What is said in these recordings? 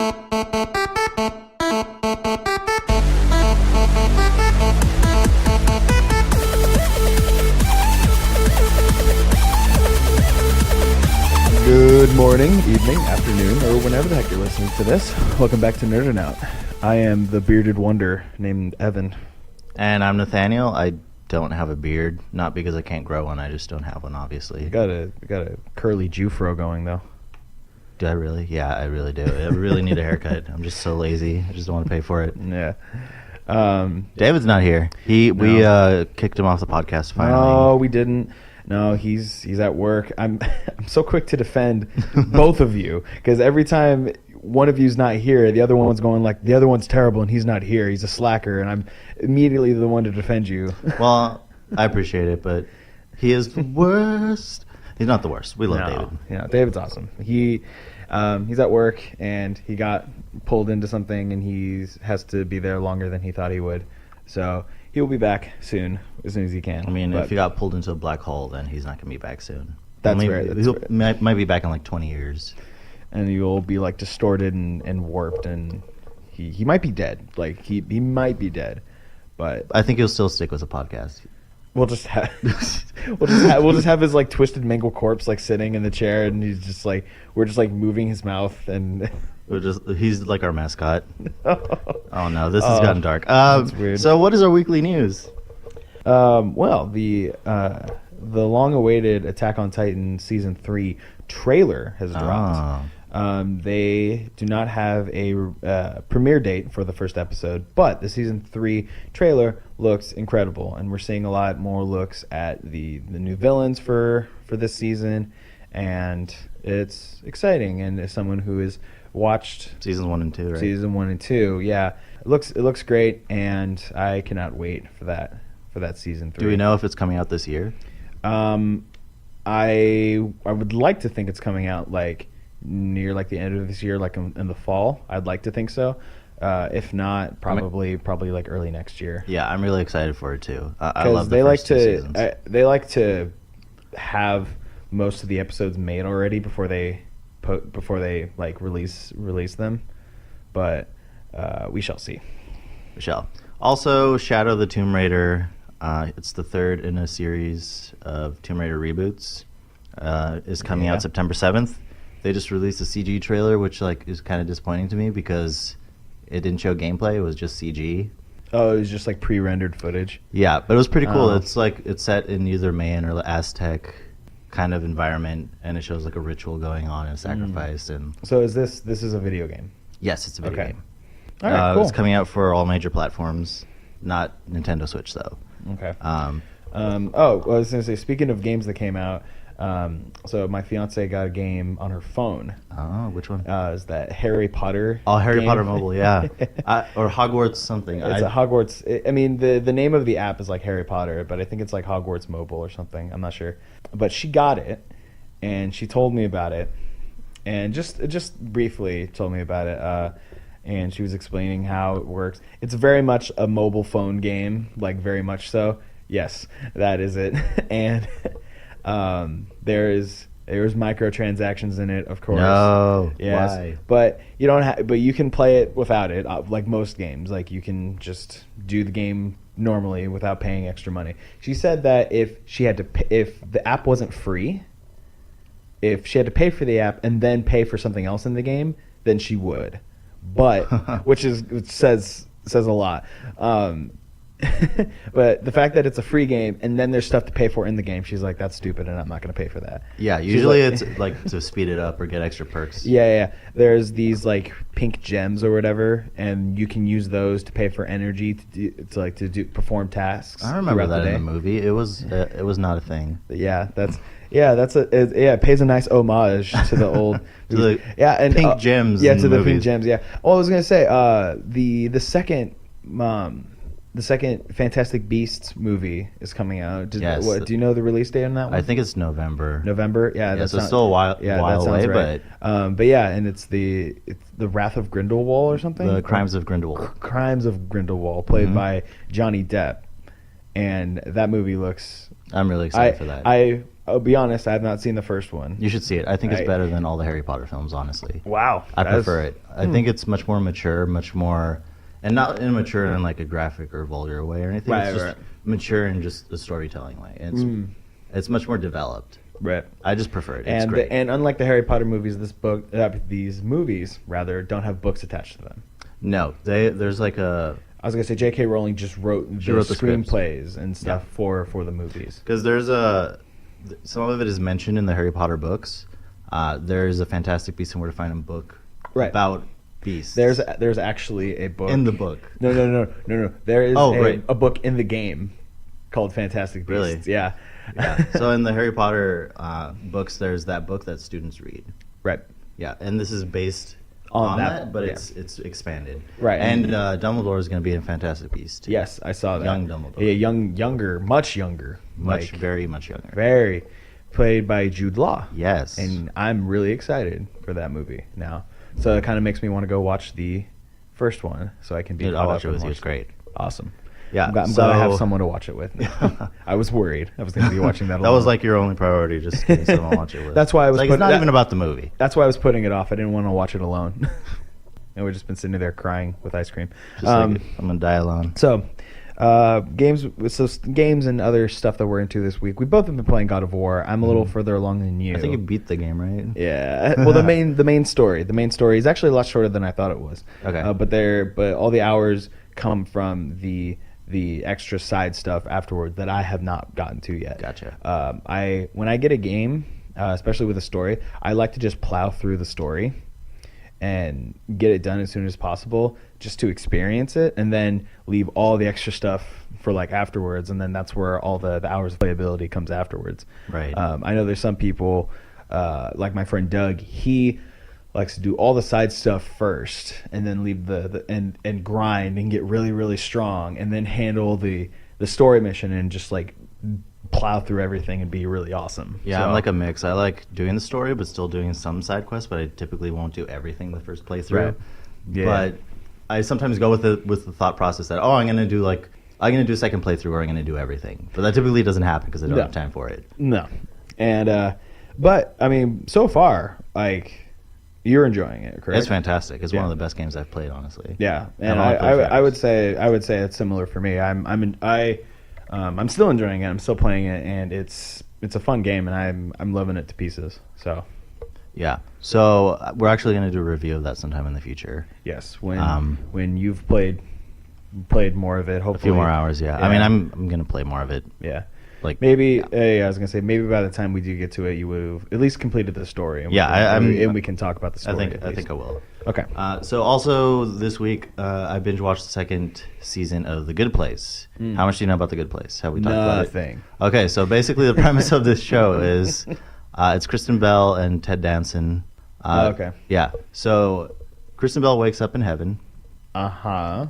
Good morning, evening, afternoon, or whenever the heck you're listening to this. Welcome back to Nerdin' Out. I am the bearded wonder named Evan. And I'm Nathanael. I don't have a beard, not because I can't grow one. I just don't have one, obviously. You got a curly Jufro going though. Do I really? Yeah, I really do. I really need a haircut. I'm just so lazy. I just don't want to pay for it. Yeah. David's not here. We kicked him off the podcast finally. No, we didn't. No, he's at work. I'm so quick to defend both of you because every time one of you's not here, the other one's going like the other one's terrible and he's not here. He's a slacker, and I'm immediately the one to defend you. Well, I appreciate it, but he is the worst. He's not the worst. We love David. Yeah, David's awesome. He's at work and he got pulled into something and he has to be there longer than he thought he would. So he will be back soon as he can. I mean, if he got pulled into a black hole, then he's not going to be back soon. That's right. Might be back in like 20 years. And you'll be like distorted and warped, and he might be dead. Like he might be dead, but I think he'll still stick with the podcast. We'll just have we'll just have his like twisted mangled corpse like sitting in the chair, and he's just like we're just like moving his mouth, and he's like our mascot. Oh no, this has gotten dark. That's weird. So what is our weekly news? Well, the long-awaited Attack on Titan season 3 trailer has dropped. They do not have a premiere date for the first episode, but the season 3 trailer looks incredible, and we're seeing a lot more looks at the new villains for this season, and it's exciting. And as someone who has watched seasons 1 and 2, right? Season 1 and 2, yeah, it looks great, and I cannot wait for that season 3. Do we know if it's coming out this year? I would like to think it's coming out like near like the end of this year, like in the fall. I'd like to think so. If not, probably like early next year. Yeah, I'm really excited for it too. I love they like to have most of the episodes made already before they like release them. But we shall see. We shall. Also, Shadow of the Tomb Raider. It's the third in a series of Tomb Raider reboots. Is coming out September 7th. They just released a CG trailer, which like is kind of disappointing to me because it didn't show gameplay. It was just CG. Oh, it was just like pre-rendered footage. Yeah, but it was pretty cool. It's set in either Mayan or Aztec kind of environment, and it shows like a ritual going on and a sacrifice. And so is this is a video game? Yes, it's a video game. All right, cool. It's coming out for all major platforms, not Nintendo Switch though. Okay. I was gonna say, speaking of games that came out, so my fiance got a game on her phone. Oh, which one? Is that Harry Potter? Oh, Harry Potter Mobile, yeah. Or Hogwarts something. It's a Hogwarts. I mean, the name of the app is like Harry Potter, but I think it's like Hogwarts Mobile or something. I'm not sure. But she got it, and she told me about it, and just briefly told me about it. And she was explaining how it works. It's very much a mobile phone game, like very much so. Yes, that is it. And there's microtransactions in it, of course. No, yes. Why? But you don't but you can play it without it, like most games. Like you can just do the game normally without paying extra money. She said that if the app wasn't free, if she had to pay for the app and then pay for something else in the game, then she would. But which says a lot. But the fact that it's a free game and then there's stuff to pay for in the game, she's like, that's stupid and I'm not going to pay for that. Yeah, usually it's like to speed it up or get extra perks. Yeah. There's these like pink gems or whatever, and you can use those to pay for energy to perform tasks. I remember that in the movie. It was not a thing. It pays a nice homage to the old pink gems. Yeah, to the movies. pink gems. Yeah. Well, I was gonna say the second Fantastic Beasts movie is coming out. Yes. Do you know the release date on that one? I think it's November. November. Yeah. So it's still a while away, right. But yeah, and it's the Wrath of Grindelwald or something. The Crimes of Grindelwald. Crimes of Grindelwald, played by Johnny Depp, and that movie looks. I'm really excited for that. I'll be honest, I have not seen the first one. You should see it. I think it's better than all the Harry Potter films, honestly. Wow. I prefer it. I think it's much more mature, much more, and not immature in like a graphic or vulgar way or anything. It's just mature in just the storytelling way. It's much more developed. Right. I just prefer it. It's great. And unlike the Harry Potter movies, these movies rather don't have books attached to them. No, there's like a. I was gonna say J.K. Rowling just wrote the screenplays and stuff for the movies. Because some of it is mentioned in the Harry Potter books. There is a Fantastic Beasts and Where to Find Them book about beasts. There's actually a book in the book. No. There is a book in the game called Fantastic Beasts. Really? Yeah. So in the Harry Potter books, there's that book that students read. Right. Yeah, and this is based on that, but it's expanded. Right. And Dumbledore is going to be in Fantastic Beasts. Yes, I saw that. Young Dumbledore. Yeah, much younger. Very much younger. Very. Played by Jude Law. Yes. And I'm really excited for that movie now. So it kind of makes me want to go watch the first one so I can be I'll watch it with you. It's great. Awesome. Yeah, I'm glad I have someone to watch it with. I was worried I was going to be watching that alone. That was like your only priority, just getting someone to watch it with. That's why I was. It's not even about the movie. That's why I was putting it off. I didn't want to watch it alone. And we've just been sitting there crying with ice cream. I'm gonna die alone. So, games and other stuff that we're into this week. We both have been playing God of War. I'm a little further along than you. I think you beat the game, right? Yeah. Well, the main story is actually a lot shorter than I thought it was. Okay. But all the hours come from the extra side stuff afterward that I have not gotten to yet. Gotcha. When I get a game, especially with a story, I like to just plow through the story and get it done as soon as possible, just to experience it, and then leave all the extra stuff for like afterwards, and then that's where all the hours of playability comes afterwards. Right. I know there's some people, like my friend Doug, he likes to do all the side stuff first, and then leave and grind and get really, really strong, and then handle the story mission and just like plow through everything and be really awesome. Yeah, I'm like a mix. I like doing the story, but still doing some side quests. But I typically won't do everything the first playthrough. Right. Yeah. But I sometimes go with the thought process that I'm gonna do a second playthrough, or I'm gonna do everything. But that typically doesn't happen because I don't have time for it. No, and but I mean, so far, like, you're enjoying it, correct? It's fantastic. It's one of the best games I've played, honestly. Yeah, and I would say it's similar for me. I'm still enjoying it. I'm still playing it, and it's a fun game, and I'm loving it to pieces. So, yeah. So we're actually going to do a review of that sometime in the future. Yes, when you've played more of it, hopefully a few more hours. Yeah. I mean, I'm going to play more of it. Yeah. Like maybe I was gonna say maybe by the time we do get to it, you would have at least completed the story. And we can talk about the story. I think I will. Okay. So also this week, I binge watched the second season of The Good Place. How much do you know about The Good Place? Have we talked about it? Nothing. Okay, so basically the premise of this show is it's Kristen Bell and Ted Danson. Okay. Yeah. So Kristen Bell wakes up in heaven.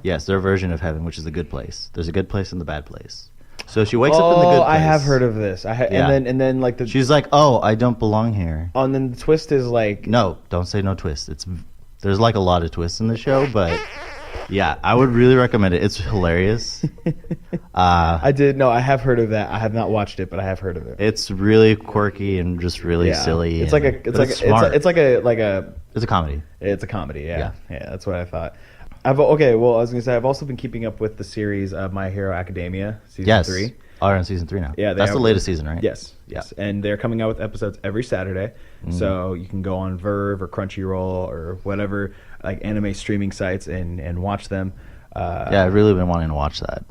Yes, their version of heaven, which is the good place. There's a good place and the bad place. So she wakes up in the good place. I have heard of this. And then like she's like, "Oh, I don't belong here." And then the twist is like, no, don't say no twist. There's like a lot of twists in the show, but yeah, I would really recommend it. It's hilarious. I have heard of that. I have not watched it, but I have heard of it. It's really quirky and just really silly. It's like a comedy. It's a comedy. Yeah, that's what I thought. I was gonna say I've also been keeping up with the series of My Hero Academia season 3. Oh, they're in season 3 now. Yeah, that's the latest season, right? Yes, and they're coming out with episodes every Saturday. So you can go on Verve or Crunchyroll or whatever like anime streaming sites and watch them. I've really been wanting to watch that.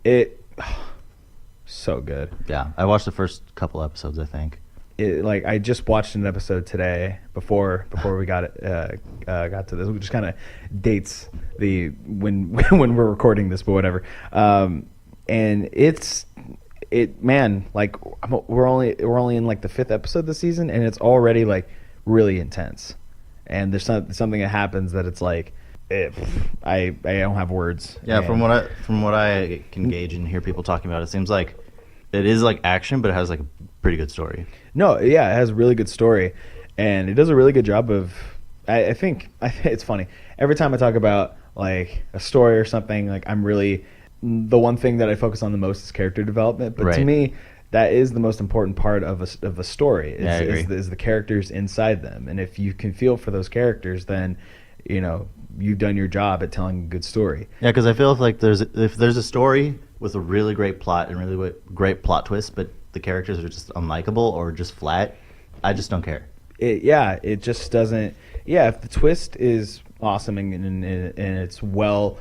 So good. Yeah, I watched the first couple episodes, I think. I just watched an episode today before we got to this, which just kind of dates when we're recording this, but whatever. And we're only in like the 5th episode this season, and it's already like really intense. And there's something that happens that it's like I don't have words. Yeah, from what I can gauge and hear people talking about, it seems like it is like action, but it has like a pretty good story. No, yeah, it has a really good story, and it does a really good job of. I think it's funny every time I talk about like a story or something. Like I'm really the one thing that I focus on the most is character development. But to me, that is the most important part of a story. Yeah, I agree. Is the characters inside them, and if you can feel for those characters, then you've done your job at telling a good story. Yeah, because I feel if there's a story with a really great plot and really great plot twist, but the characters are just unlikable or just flat, I just don't care. It just doesn't. Yeah, if the twist is awesome and it's well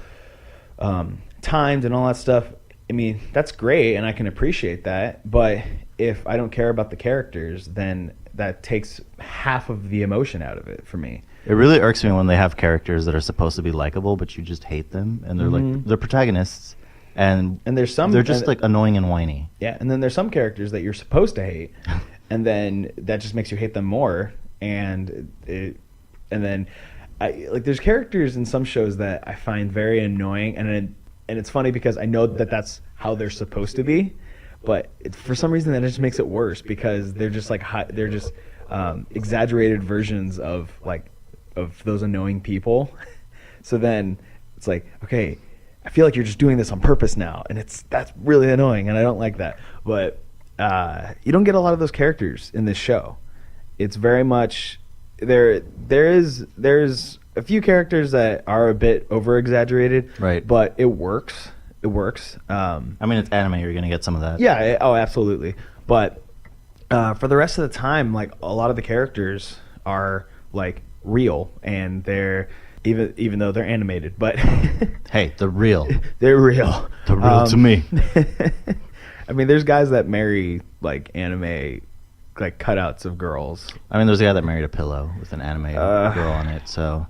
timed and all that stuff, I mean, that's great, and I can appreciate that. But if I don't care about the characters, then that takes half of the emotion out of it for me. It really irks me when they have characters that are supposed to be likable, but you just hate them, and they're like they're protagonists, and there's some they're just like annoying and whiny. Yeah, and then there's some characters that you're supposed to hate, and then that just makes you hate them more. And then there's characters in some shows that I find very annoying, and it's funny because I know that that's how they're supposed to be, but for some reason that just makes it worse because they're just exaggerated versions of those annoying people. So then it's like, okay, I feel like you're just doing this on purpose now, and that's really annoying, and I don't like that. But you don't get a lot of those characters in this show. It's very much there's a few characters that are a bit over exaggerated, right? But it works. I mean, it's anime. You're gonna get some of that. Yeah. Absolutely. But for the rest of the time, like a lot of the characters are like real, and they're even though they're animated. But hey, they're real. They're real. They're real to me. I mean, there's guys that marry like anime like cutouts of girls. I mean, there's a guy that married a pillow with an anime girl on it, so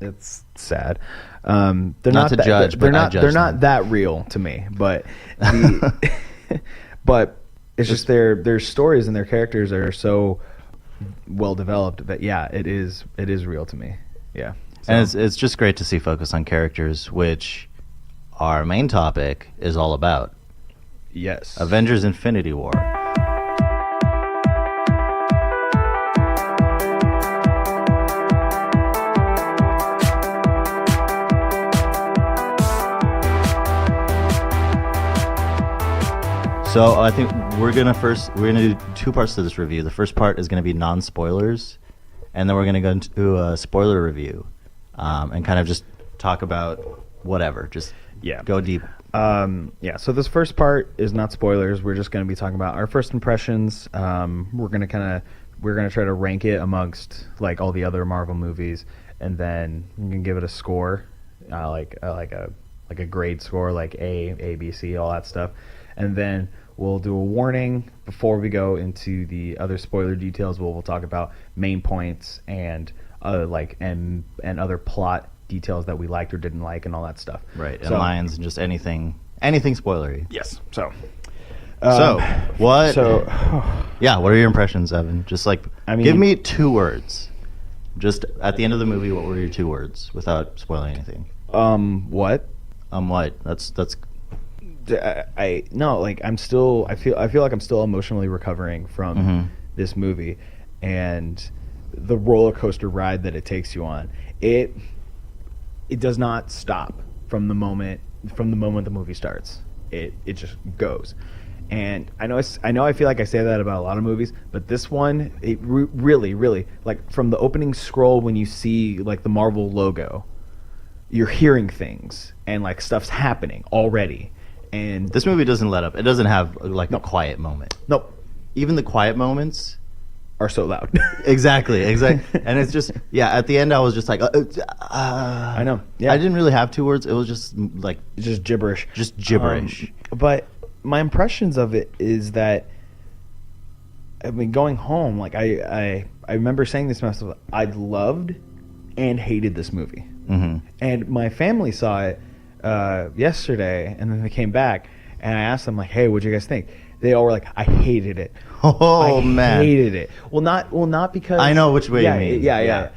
it's sad. They're not to judge, but they're not that real to me. But but it's just their stories and their characters are so well developed that it is real to me. Yeah, so. And it's just great to see focus on characters, which our main topic is all about. Yes, Avengers Infinity War. So I think we're gonna do two parts to this review. The first part is gonna be non-spoilers, and then we're gonna go into a spoiler review, and kind of just talk about whatever. Just go deep. So this first part is not spoilers. We're just gonna be talking about our first impressions. We're gonna try to rank it amongst like all the other Marvel movies, and then we can give it a score, like a grade score, like A, B, C, all that stuff, and then we'll do a warning before we go into the other spoiler details. We'll talk about main points and other plot details that we liked or didn't like and all that stuff. Right, and lines and just anything spoilery. Yes. So what? Yeah, what are your impressions, Evan? Just give me 2 words. Just at the end of the movie, what were your 2 words without spoiling anything? What? What? That's. I feel like I'm still emotionally recovering from this movie and the roller coaster ride that it takes you on. It does not stop from the moment the movie starts. It just goes. And I feel like I say that about a lot of movies, but this one, it really, really, like from the opening scroll when you see like the Marvel logo, you're hearing things and like stuff's happening already. And this movie doesn't let up. It doesn't have a quiet moment. Nope. Even the quiet moments are so loud. Exactly. And it's just, at the end I was just like, I know. Yeah. I didn't really have 2 words. It was just like... just gibberish. Just gibberish. But my impressions of it is that, I mean, going home, like I remember saying this to myself, I loved and hated this movie. Mm-hmm. And my family saw it yesterday, and then they came back, and I asked them, like, hey, what'd you guys think? They all were like, I hated it. Man. I hated it. Well, not because... I know which way you mean. Yeah.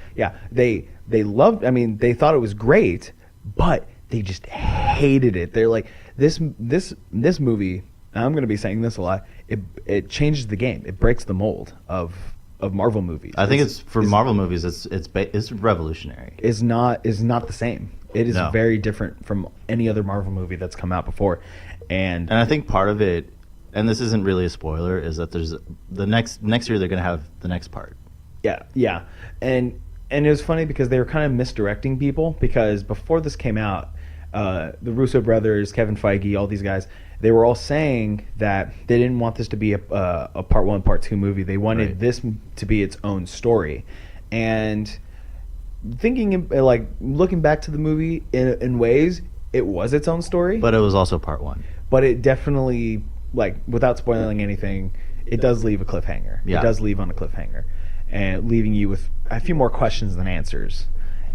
They loved... I mean, they thought it was great, but they just hated it. They're like, this movie, and I'm going to be saying this a lot, it changes the game. It breaks the mold of Marvel movies. I think for Marvel movies, it's revolutionary. Is not the same. It is very different from any other Marvel movie that's come out before. And I think part of it and this isn't really a spoiler, is that there's the next year they're going to have the next part. Yeah. And it was funny because they were kind of misdirecting people, because before this came out, the Russo brothers, Kevin Feige, all these guys, they were all saying that they didn't want this to be a part 1, part 2 movie. They wanted this to be its own story. And thinking, like, looking back to the movie in ways, it was its own story. But it was also part 1. But it definitely, like, without spoiling anything, it does leave a cliffhanger. Yeah. It does leave on a cliffhanger, and leaving you with a few more questions than answers.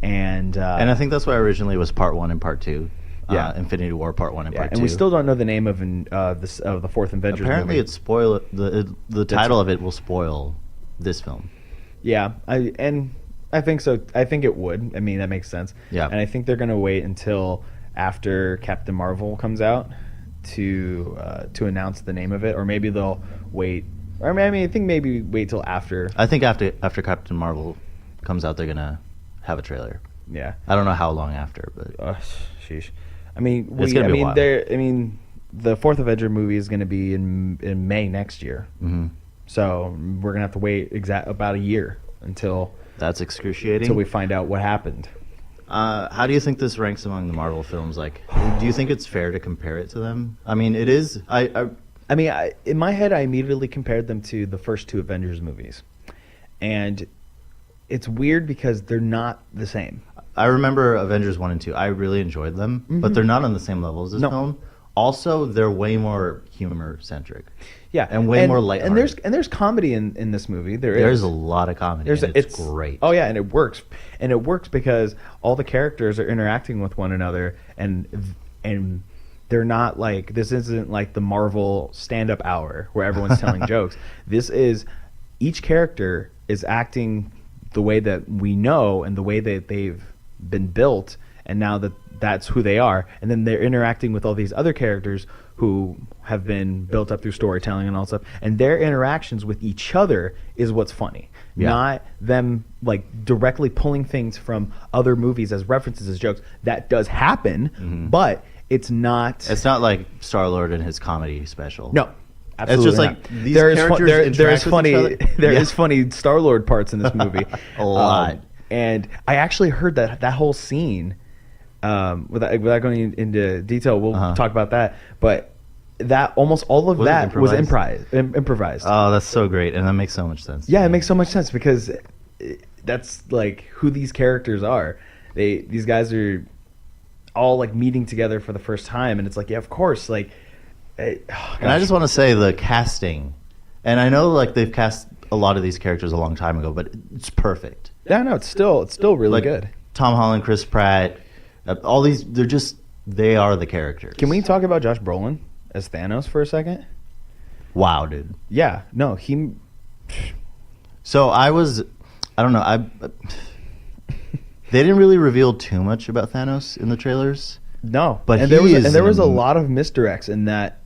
And I think that's why originally it was part 1 and part 2. Infinity War part 1 and part 2. And we still don't know the name of the fourth Avengers Apparently movie. it's the title of it will spoil this film. Yeah, I think so. I think it would. I mean, that makes sense. Yeah. And I think they're going to wait until after Captain Marvel comes out to announce the name of it, or maybe they'll wait. Or I mean, I think maybe wait till after. I think after Captain Marvel comes out, they're gonna have a trailer. Yeah. I don't know how long after, but sheesh. I mean, It's gonna be a while. The fourth Avenger movie is going to be in May next year. Mm-hmm. So we're going to have to wait about a year until That's excruciating. we find out what happened. How do you think this ranks among the Marvel films? Like, do you think it's fair to compare it to them? I mean, it is. In my head, I immediately compared them to the first 2 Avengers movies. And it's weird because they're not the same. I remember Avengers 1 and 2. I really enjoyed them, but they're not on the same level as this film. Also, they're way more humor-centric. Yeah. And way more lighthearted. And there's comedy in this movie. There's a lot of comedy. It's great. Oh, yeah, and it works. And it works because all the characters are interacting with one another, and they're not like, this isn't like the Marvel stand-up hour where everyone's telling jokes. This is, each character is acting the way that we know and the way that they've been built, and now that's who they are, and then they're interacting with all these other characters who have been built up through storytelling and all stuff, and their interactions with each other is what's funny. Not them like directly pulling things from other movies as references, as jokes. That does happen, but it's not like Star-Lord and his comedy special. No. Absolutely it's just not. like these characters there's funny. There is funny Star-Lord parts in this movie. A lot. And I actually heard that whole scene, without going into detail, we'll talk about that. But that almost all of that was improvised. Oh, that's so great, and that makes so much sense. Yeah, it makes so much sense because that's like who these characters are. These guys are all like meeting together for the first time, and it's like, yeah, of course, like. And I just want to say the casting, and I know like they've cast a lot of these characters a long time ago, but it's perfect. Yeah, no, it's still really good. Tom Holland, Chris Pratt, all these, they are the characters. Can we talk about Josh Brolin as Thanos for a second? Wow, dude. Yeah, no, he. So I don't know, they didn't really reveal too much about Thanos in the trailers. No, but there was a lot of misdirects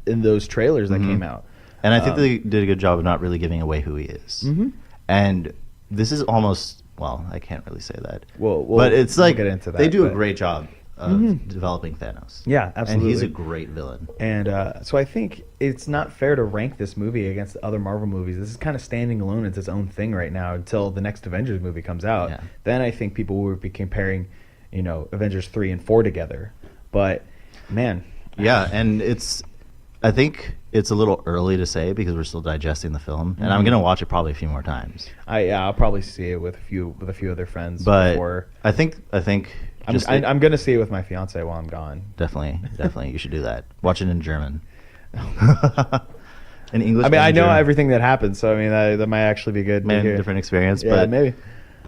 in those trailers that came out, and I think they did a good job of not really giving away who he is. Mm-hmm. And this is almost, well, I can't really say that. But it's like get into that, they do a great job of developing Thanos. Yeah, absolutely, and he's a great villain. And so I think it's not fair to rank this movie against the other Marvel movies. This is kind of standing alone as its own thing right now until the next Avengers movie comes out. Yeah. Then I think people will be comparing, Avengers 3 and 4 together. But, man. Yeah, and I think it's a little early to say because we're still digesting the film. And I'm going to watch it probably a few more times. I'll probably see it with a few other friends. But before. I think I'm going to see it with my fiance while I'm gone. Definitely. You should do that. Watch it in German. In English. I mean, I know everything that happens, so I mean that might actually be good. Maybe a different experience. Yeah, but maybe.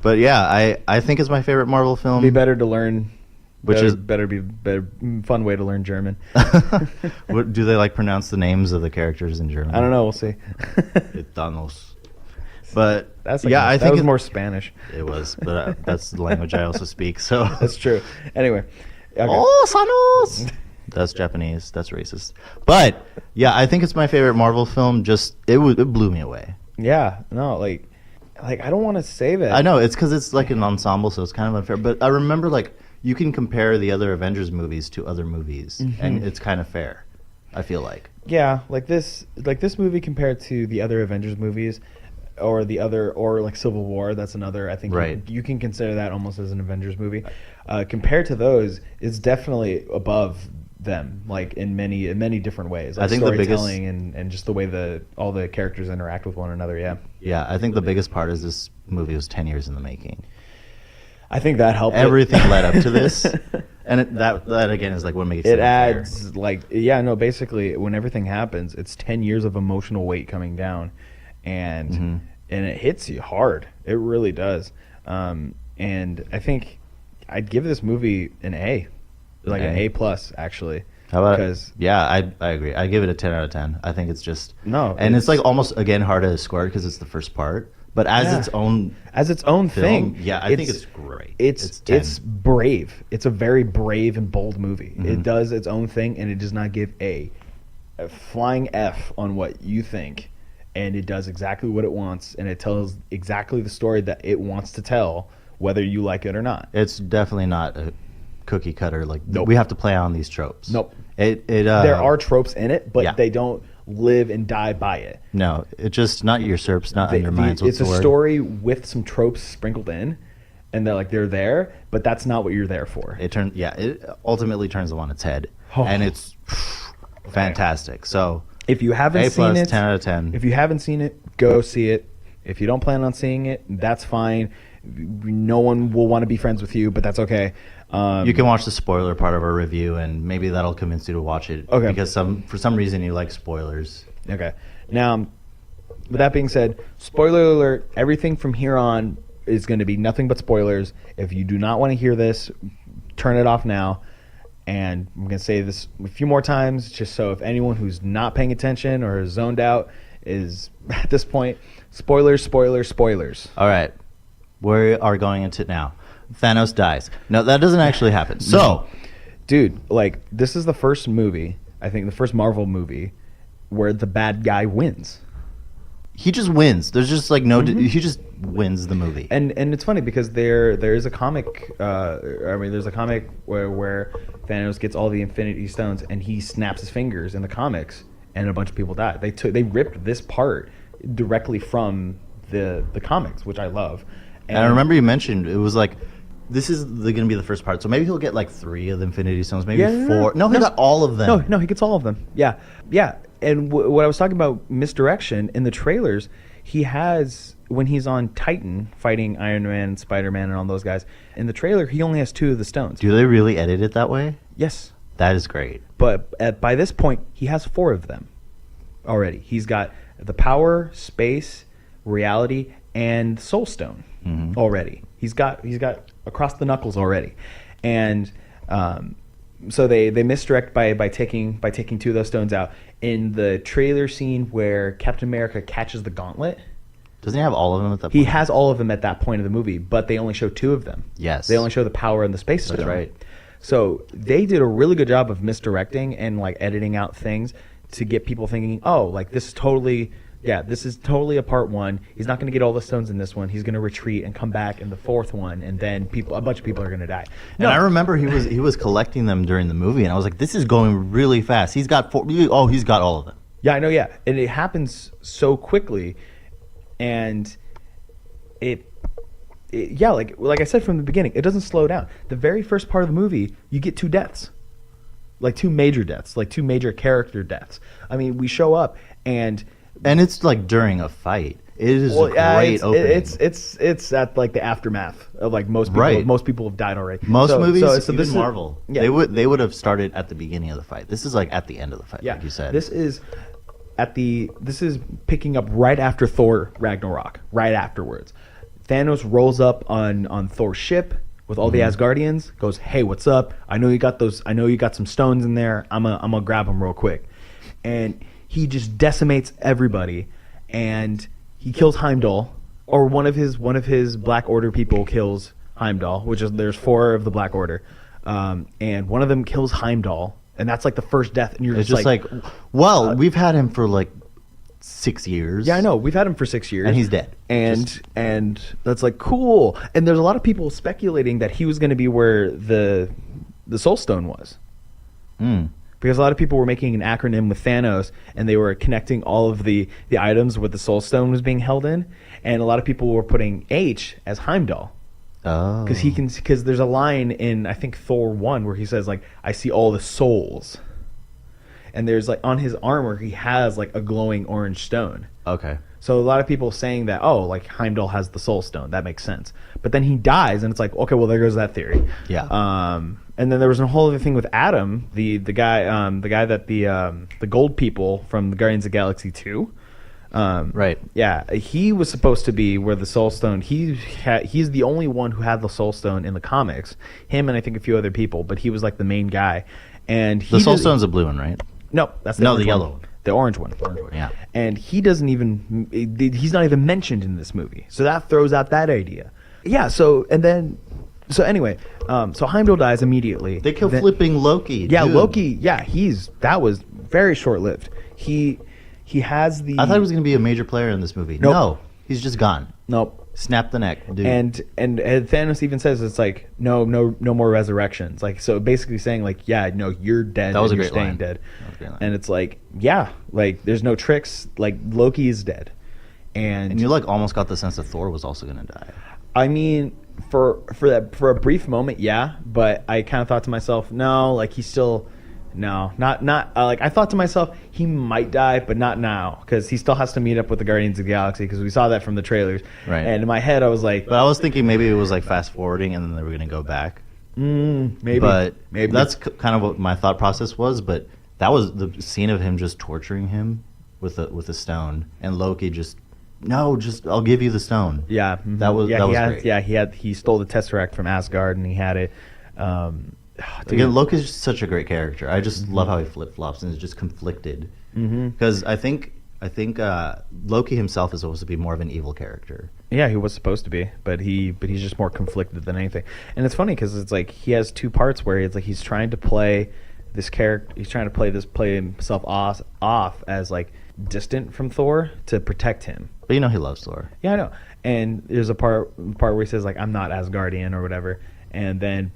But yeah, I think it's my favorite Marvel film. Be better to learn. Which is better fun way to learn German. What, do they like pronounce the names of the characters in German? I don't know. We'll see. Thanos. But I think it was more Spanish. It was, but that's the language I also speak. So that's true. Anyway, okay. Oh, Thanos. That's Japanese. That's racist. But yeah, I think it's my favorite Marvel film. Just it blew me away. Yeah. No, like I don't want to say that. I know it's because it's like an ensemble, so it's kind of unfair. But I remember like. You can compare the other Avengers movies to other movies, and it's kind of fair. I feel like. Yeah, like this movie compared to the other Avengers movies, or like Civil War. That's another. I think Right. you can consider that almost as an Avengers movie. Compared to those, it's definitely above them, like in many different ways. Like I think the biggest storytelling and just the way all the characters interact with one another. Yeah. Yeah, I think the biggest part is this movie was 10 years in the making. I think that helped. Everything led up to this, and that again is like what makes it adds fair. Basically when everything happens, it's 10 years of emotional weight coming down, and it hits you hard. It really does. And I think I'd give this movie an A, like an A plus actually. How about? Because I agree. I give it a 10 out of 10. I think it's just and it's like almost again hard to score because it's the first part, but as its own film, thing. Yeah, I think it's great. It's brave. It's a very brave and bold movie. It does its own thing, and it does not give a flying F on what you think, and it does exactly what it wants, and it tells exactly the story that it wants to tell, whether you like it or not. It's definitely not a cookie cutter. Like Nope. we have to play on these tropes. Nope. There are tropes in it, but they don't live and die by it. No, it's just not usurps, not undermines. It's a story with some tropes sprinkled in, and they're there, but that's not what you're there for. It ultimately turns them on its head, and it's fantastic. So if you haven't A seen plus, it, 10 out of 10. If you haven't seen it, go see it. If you don't plan on seeing it, that's fine. No one will want to be friends with you, but that's okay. You can watch the spoiler part of our review, and maybe that'll convince you to watch it. Okay. Because for some reason you like spoilers. Okay. Now, with that being said, spoiler alert, everything from here on is going to be nothing but spoilers. If you do not want to hear this, turn it off now. And I'm going to say this a few more times, just so if anyone who's not paying attention or is zoned out is at this point, spoilers, spoilers, spoilers. All right. We are going into it now. Thanos dies. No, that doesn't actually happen. So, dude, this is the first movie, I think the first Marvel movie, where the bad guy wins. He just wins. There's just he just wins the movie. And it's funny because there is a comic. There's a comic where Thanos gets all the Infinity Stones and he snaps his fingers in the comics, and a bunch of people die. They ripped this part directly from the comics, which I love. And I remember you mentioned it was like, this is going to be the first part. So maybe he'll get 3 of the Infinity Stones, maybe 4. No, he got all of them. No, he gets all of them. Yeah. And what I was talking about misdirection in the trailers, he has, when he's on Titan fighting Iron Man, Spider-Man, and all those guys, in the trailer he only has 2 of the stones. Do they really edit it that way? Yes. That is great. But by this point he has 4 of them already. He's got the power, space, reality, and soul stone already. He's got across the knuckles already. And so they misdirect by taking 2 of those stones out. In the trailer scene where Captain America catches the gauntlet, doesn't he have all of them at that point? He has all of them at that point of the movie, but they only show 2 of them. Yes. They only show the power and the space stone. That's right. So they did a really good job of misdirecting and editing out things to get people thinking, this is totally a part 1. He's not going to get all the stones in this one. He's going to retreat and come back in the 4th one, and then a bunch of people are going to die. And I remember he was collecting them during the movie, and I was like, this is going really fast. He's got 4. Oh, he's got all of them. Yeah, I know. Yeah, and it happens so quickly, and like I said from the beginning, it doesn't slow down. The very first part of the movie, you get 2 deaths, 2 major deaths, 2 major character deaths. I mean, we show up and it's during a fight. It is a great opening. It's at the aftermath of most people. Right. Most people have died already. Most movies, so even Marvel, they would have started at the beginning of the fight. This is at the end of the fight, like you said. This is picking up right after Thor Ragnarok, right afterwards. Thanos rolls up on Thor's ship with all the Asgardians, goes, "Hey, what's up? I know you got some stones in there. I'm gonna grab them real quick." And he just decimates everybody, and he kills Heimdall, or one of his Black Order people kills Heimdall, there's 4 of the Black Order, and one of them kills Heimdall, and that's the first death, and you're just we've had him for 6 years. Yeah, I know. We've had him for 6 years. And he's dead. And that's cool. And there's a lot of people speculating that he was going to be where the Soul Stone was. because a lot of people were making an acronym with Thanos, and they were connecting all of the items where the Soul Stone was being held in, and a lot of people were putting H as Heimdall. Oh. Because there's a line in, I think, Thor 1 where he says, like, I see all the souls. And there's, like, on his armor, he has, like, a glowing orange stone. Okay. So a lot of people saying that, oh, like, Heimdall has the soul stone. That makes sense. But then he dies, and it's like, okay, well, there goes that theory. Yeah. And then there was a whole other thing with Adam, the guy that the gold people from the Guardians of the Galaxy 2. Right. Yeah, he was supposed to be where the Soul Stone. He's the only one who had the Soul Stone in the comics. Him and I think a few other people, but he was like the main guy. And The Soul Stone's a blue one, right? No, that's the yellow one. The orange one. Yeah. And he doesn't even. He's not even mentioned in this movie, so that throws out that idea. Yeah. So anyway, so Heimdall dies immediately. They kill flipping Loki. Yeah, dude. Loki. Yeah, that was very short lived. He has the. I thought he was going to be a major player in this movie. Nope. No, he's just gone. Nope. Snap the neck, dude. And Thanos even says it's like no more resurrections. Like, so basically saying like, yeah, no, you're dead. That was and a you're great staying line. dead. That was a great line. And it's like, yeah, like there's no tricks. Like Loki is dead, and you like almost got the sense that Thor was also going to die. I mean, for a brief moment, yeah, but I kind of thought to myself, no, like he's still. No, not like I thought to myself, he might die, but not now, because he still has to meet up with the Guardians of the Galaxy, because we saw that from the trailers. Right. And in my head, I was like, But I was thinking maybe it was like fast forwarding and then they were going to go back. maybe. But maybe that's kind of what my thought process was. But that was the scene of him just torturing him with a stone, and Loki just I'll give you the stone. Yeah, that was great. Yeah, he stole the Tesseract from Asgard, and he had it. Again, Loki's just such a great character. I just love how he flip flops and is just conflicted. Because I think Loki himself is supposed to be more of an evil character. Yeah, he was supposed to be, but he's just more conflicted than anything. And it's funny because it's like he has two parts where it's like he's trying to play this character. He's trying to play himself off as like distant from Thor to protect him. But you know he loves Thor. Yeah, I know. And there's a part where he says like, I'm not Asgardian or whatever. And then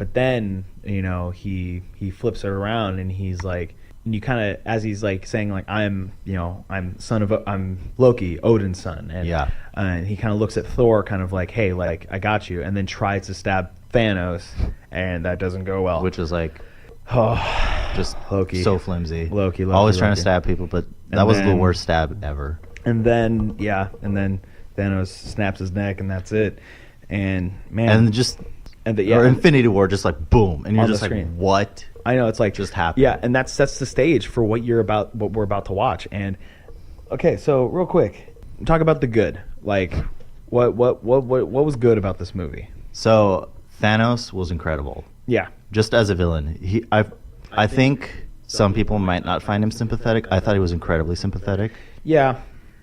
you know he flips it around and he's like, and you kind of, as he's like saying like, I'm Loki, Odin's son, and Yeah. And he kind of looks at Thor kind of like, hey, like I got you, and then tries to stab Thanos, and that doesn't go well. Which is like just Loki, so flimsy. Loki, always trying Loki. to stab people, but that was the worst stab ever. And then Thanos snaps his neck, and that's it. And man, or Infinity War, just like boom, and you're just like, screen. what? I know, it's like just happened. Yeah, and that sets the stage for what we're about to watch. And okay, so real quick, talk about the good. Like, what was good about this movie? So Thanos was incredible. Yeah, just as a villain, I think some people might not find him sympathetic. I thought he was incredibly sympathetic. Yeah,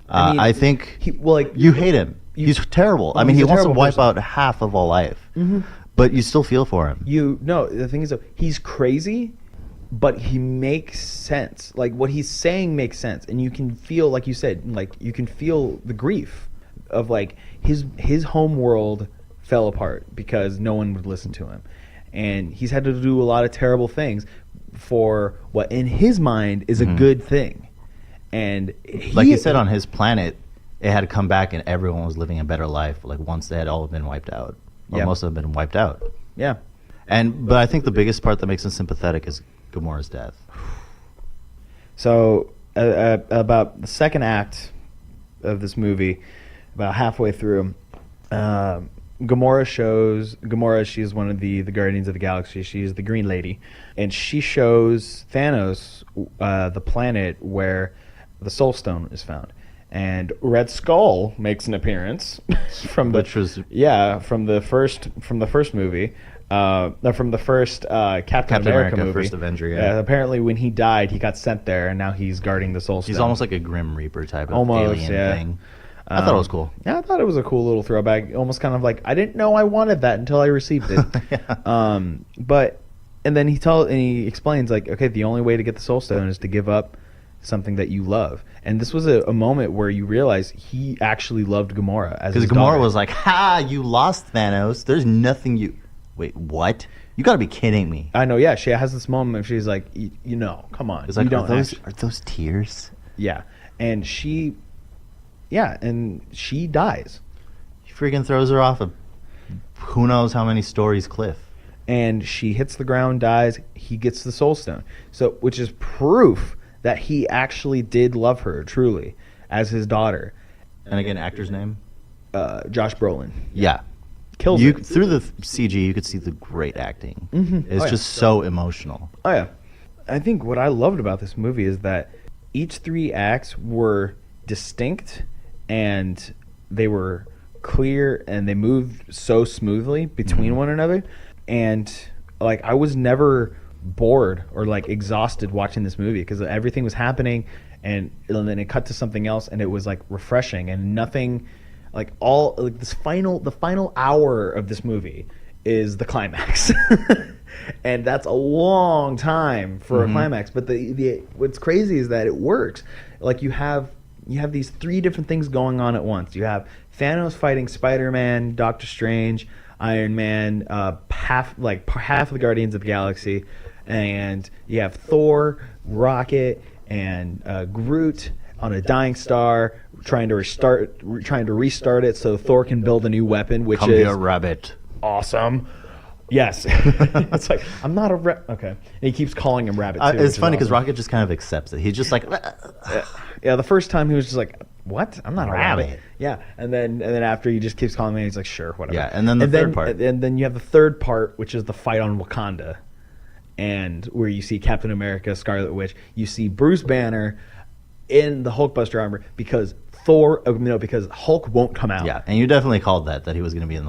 I think you hate him. He's terrible. I mean, he wants to wipe out half of all life. Mm-hmm. But you still feel for him. The thing is, he's crazy, but he makes sense. Like, what he's saying makes sense. And you can feel, like you said, like, you can feel the grief of, like, his home world fell apart because no one would listen to him. And he's had to do a lot of terrible things for what, in his mind, is a good thing. And like you said, on his planet, it had to come back and everyone was living a better life, like, once they had all been wiped out. Or most of them been wiped out. Yeah. But I think the biggest part that makes him sympathetic is Gamora's death. So about the second act of this movie, about halfway through, Gamora, she's one of the Guardians of the Galaxy. She's the Green Lady. And she shows Thanos the planet where the Soul Stone is found. And Red Skull makes an appearance from the first movie, from the first Captain America movie, first Avenger. Yeah. Apparently, when he died, he got sent there, and now he's guarding the Soul Stone. He's almost like a Grim Reaper type of alien thing. I thought it was cool. Yeah, I thought it was a cool little throwback. Almost kind of like, I didn't know I wanted that until I received it. And then he explains like, okay, the only way to get the Soul Stone is to give up something that you love. And this was a moment where you realize he actually loved Gamora as his daughter. Because Gamora was like, ha, you lost, Thanos. There's nothing you... Wait, what? You got to be kidding me. I know. Yeah, she has this moment where she's like, come on. It's like, you don't are those tears? Yeah, and she dies. He freaking throws her off a who knows how many stories cliff. And she hits the ground, dies. He gets the soul stone. So, which is proof that he actually did love her truly as his daughter. And again, actor's name? Josh Brolin. Yeah. Kills it. Through the CG, you could see the great acting. Mm-hmm. It's just so emotional. Oh, yeah. I think what I loved about this movie is that each 3 acts were distinct and they were clear and they moved so smoothly between one another. And, like, I was never bored or, like, exhausted watching this movie because everything was happening and then it cut to something else and it was, like, refreshing and nothing... Like the final hour of this movie is the climax, and that's a long time for a climax. But the what's crazy is that it works. Like you have these 3 different things going on at once. You have Thanos fighting Spider-Man, Doctor Strange, Iron Man, half of the Guardians of the Galaxy, and you have Thor, Rocket, and Groot on a dying star, trying to restart it so Thor can build a new weapon, which Come is here, rabbit. Awesome. Yes. It's like, I'm not a okay. And he keeps calling him Rabbit too. It's funny because Rocket just kind of accepts it. He's just like, yeah. The first time he was just like, what? I'm not a rabbit. Yeah. And then after he just keeps calling me, he's like, sure, whatever. Yeah. And then the third part. And then you have the third part, which is the fight on Wakanda, and where you see Captain America, Scarlet Witch. You see Bruce Banner in the Hulkbuster armor because because Hulk won't come out. Yeah, and you definitely called that he was going to be in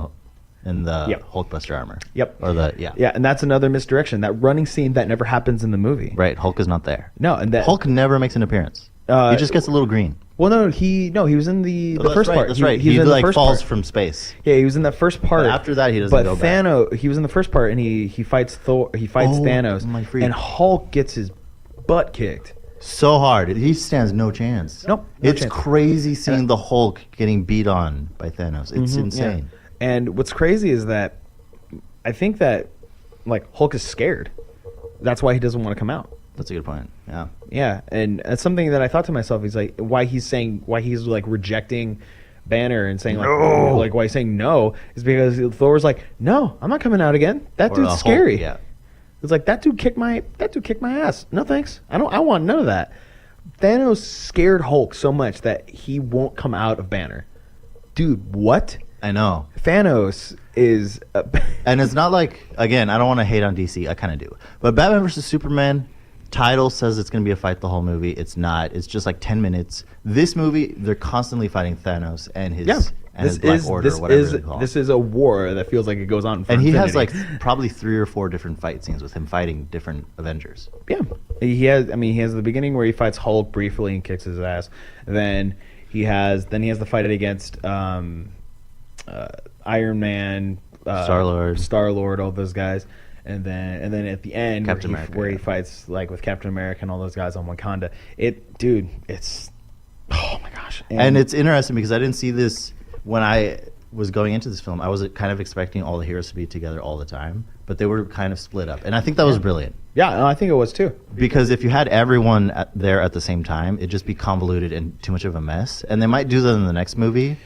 the Yep. Hulkbuster armor. Yep. Or Yeah, and that's another misdirection. That running scene that never happens in the movie. Right, Hulk is not there. No, and that Hulk never makes an appearance. He just gets a little green. Well, no, he was in the first part. That's right. He He was in like the first falls part. from space. Yeah, he was in that first part. But after that, he doesn't go back. But he was in the first part, and he fights Thor. He fights Thanos, and Hulk gets his butt kicked. So hard. He stands no chance. Nope. It's crazy seeing the Hulk getting beat on by Thanos. It's insane. Yeah. And what's crazy is that I think that like Hulk is scared. That's why he doesn't want to come out. That's a good point. Yeah. Yeah, and it's something that I thought to myself. He's like, why he's like rejecting Banner and saying like, no. Like why he's saying no is because Thor's like, no, I'm not coming out again. That dude's Hulk, scary. yeah. It's like that dude kicked my ass. No thanks. I want none of that. Thanos scared Hulk so much that he won't come out of Banner. Dude, what? I know. Thanos is and it's not like, again, I don't want to hate on DC. I kind of do. But Batman vs. Superman, title says it's going to be a fight the whole movie. It's not. It's just like 10 minutes. This movie, they're constantly fighting Thanos and his Black Order or whatever they call it. This is a war that feels like it goes on for and infinity. He has like probably 3 or 4 different fight scenes with him fighting different Avengers. Yeah. He has the beginning where he fights Hulk briefly and kicks his ass. Then he has the fight against Iron Man, Star-Lord, all those guys. And then at the end where he fights like with Captain America and all those guys on Wakanda. It's oh my gosh. And it's interesting because I didn't see this when I was going into this film. I was kind of expecting all the heroes to be together all the time, but they were kind of split up. And I think that was brilliant. Yeah, I think it was too. Because if you had everyone there at the same time, it'd just be convoluted and too much of a mess. And they might do that in the next movie.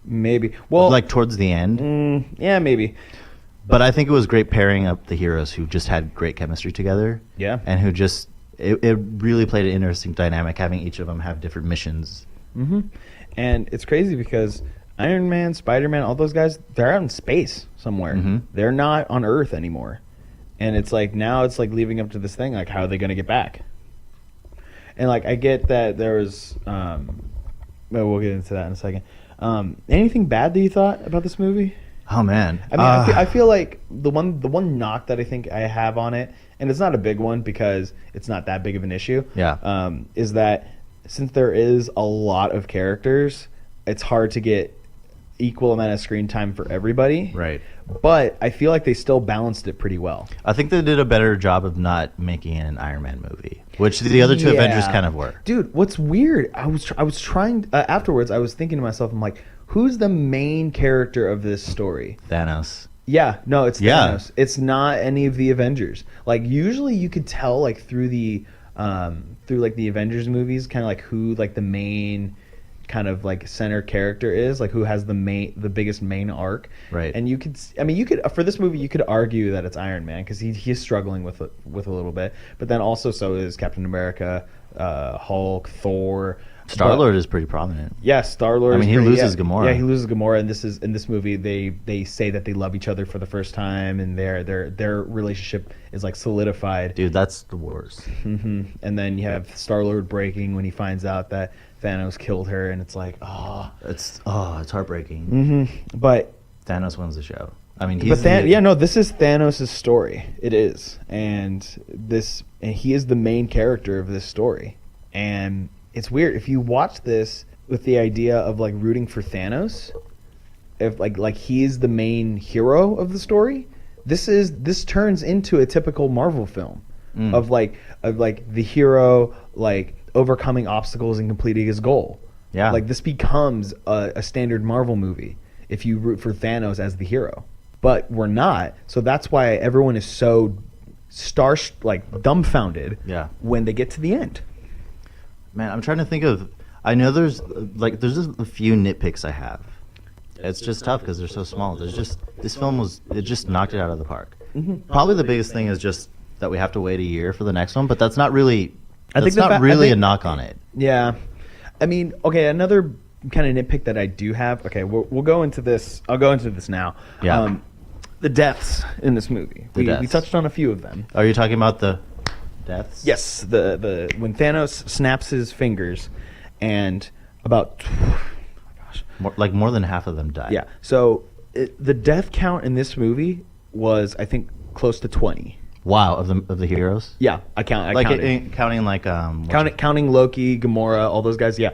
Maybe. Well, like towards the end. Yeah, maybe. But I think it was great pairing up the heroes who just had great chemistry together. Yeah. And who just, it really played an interesting dynamic having each of them have different missions. Mm-hmm. And it's crazy because Iron Man, Spider-Man, all those guys, they're out in space somewhere. Mm-hmm. They're not on Earth anymore. And it's like, now it's like leaving up to this thing, like how are they going to get back? And like, I get that there was, we'll get into that in a second. Anything bad that you thought about this movie? Oh man, I mean, I feel like the one knock that I think I have on it, and it's not a big one because it's not that big of an issue. Yeah. Is that since there is a lot of characters, it's hard to get equal amount of screen time for everybody. Right. But I feel like they still balanced it pretty well. I think they did a better job of not making it an Iron Man movie, which the other two Avengers kind of were. Dude, what's weird? I was trying afterwards. I was thinking to myself, I'm like, who's the main character of this story? Thanos. Yeah, no, it's Yeah. Thanos. It's not any of the Avengers. Like usually you could tell like through like the Avengers movies, kind of like who like the main kind of like center character is, like who has the biggest main arc. Right. And you could for this movie you could argue that it's Iron Man because he's struggling with a little bit, but then also so is Captain America, Hulk, Thor. Star-Lord is pretty prominent. Yeah, Star-Lord. I mean, he loses Gamora. Yeah, he loses Gamora, and in this movie, they say that they love each other for the first time, and their relationship is like solidified. Dude, that's the worst. And then you have Star-Lord breaking when he finds out that Thanos killed her, and it's like, it's heartbreaking. But Thanos wins the show. I mean, this is Thanos' story. It is, and he is the main character of this story, and it's weird if you watch this with the idea of like rooting for Thanos, if like he is the main hero of the story. This turns into a typical Marvel film of like the hero like overcoming obstacles and completing his goal. Yeah, like this becomes a standard Marvel movie if you root for Thanos as the hero. But we're not, so that's why everyone is so dumbfounded. Yeah. When they get to the end. Man, I'm trying to think of. I know there's just a few nitpicks I have. It's just tough because they're so small. This film just knocked it out of the park. Probably the biggest thing is just that we have to wait a year for the next one, but that's not really. A knock on it. Yeah, I mean, okay, another kind of nitpick that I do have. Okay, we'll go into this. I'll go into this now. Yeah. The deaths in this movie. We touched on a few of them. Are you talking about the deaths? Yes, the when Thanos snaps his fingers, and about more than half of them die. Yeah. So the death count in this movie was, I think, close to 20. Wow, of the heroes. Yeah, counting Loki, Gamora, all those guys. Yeah,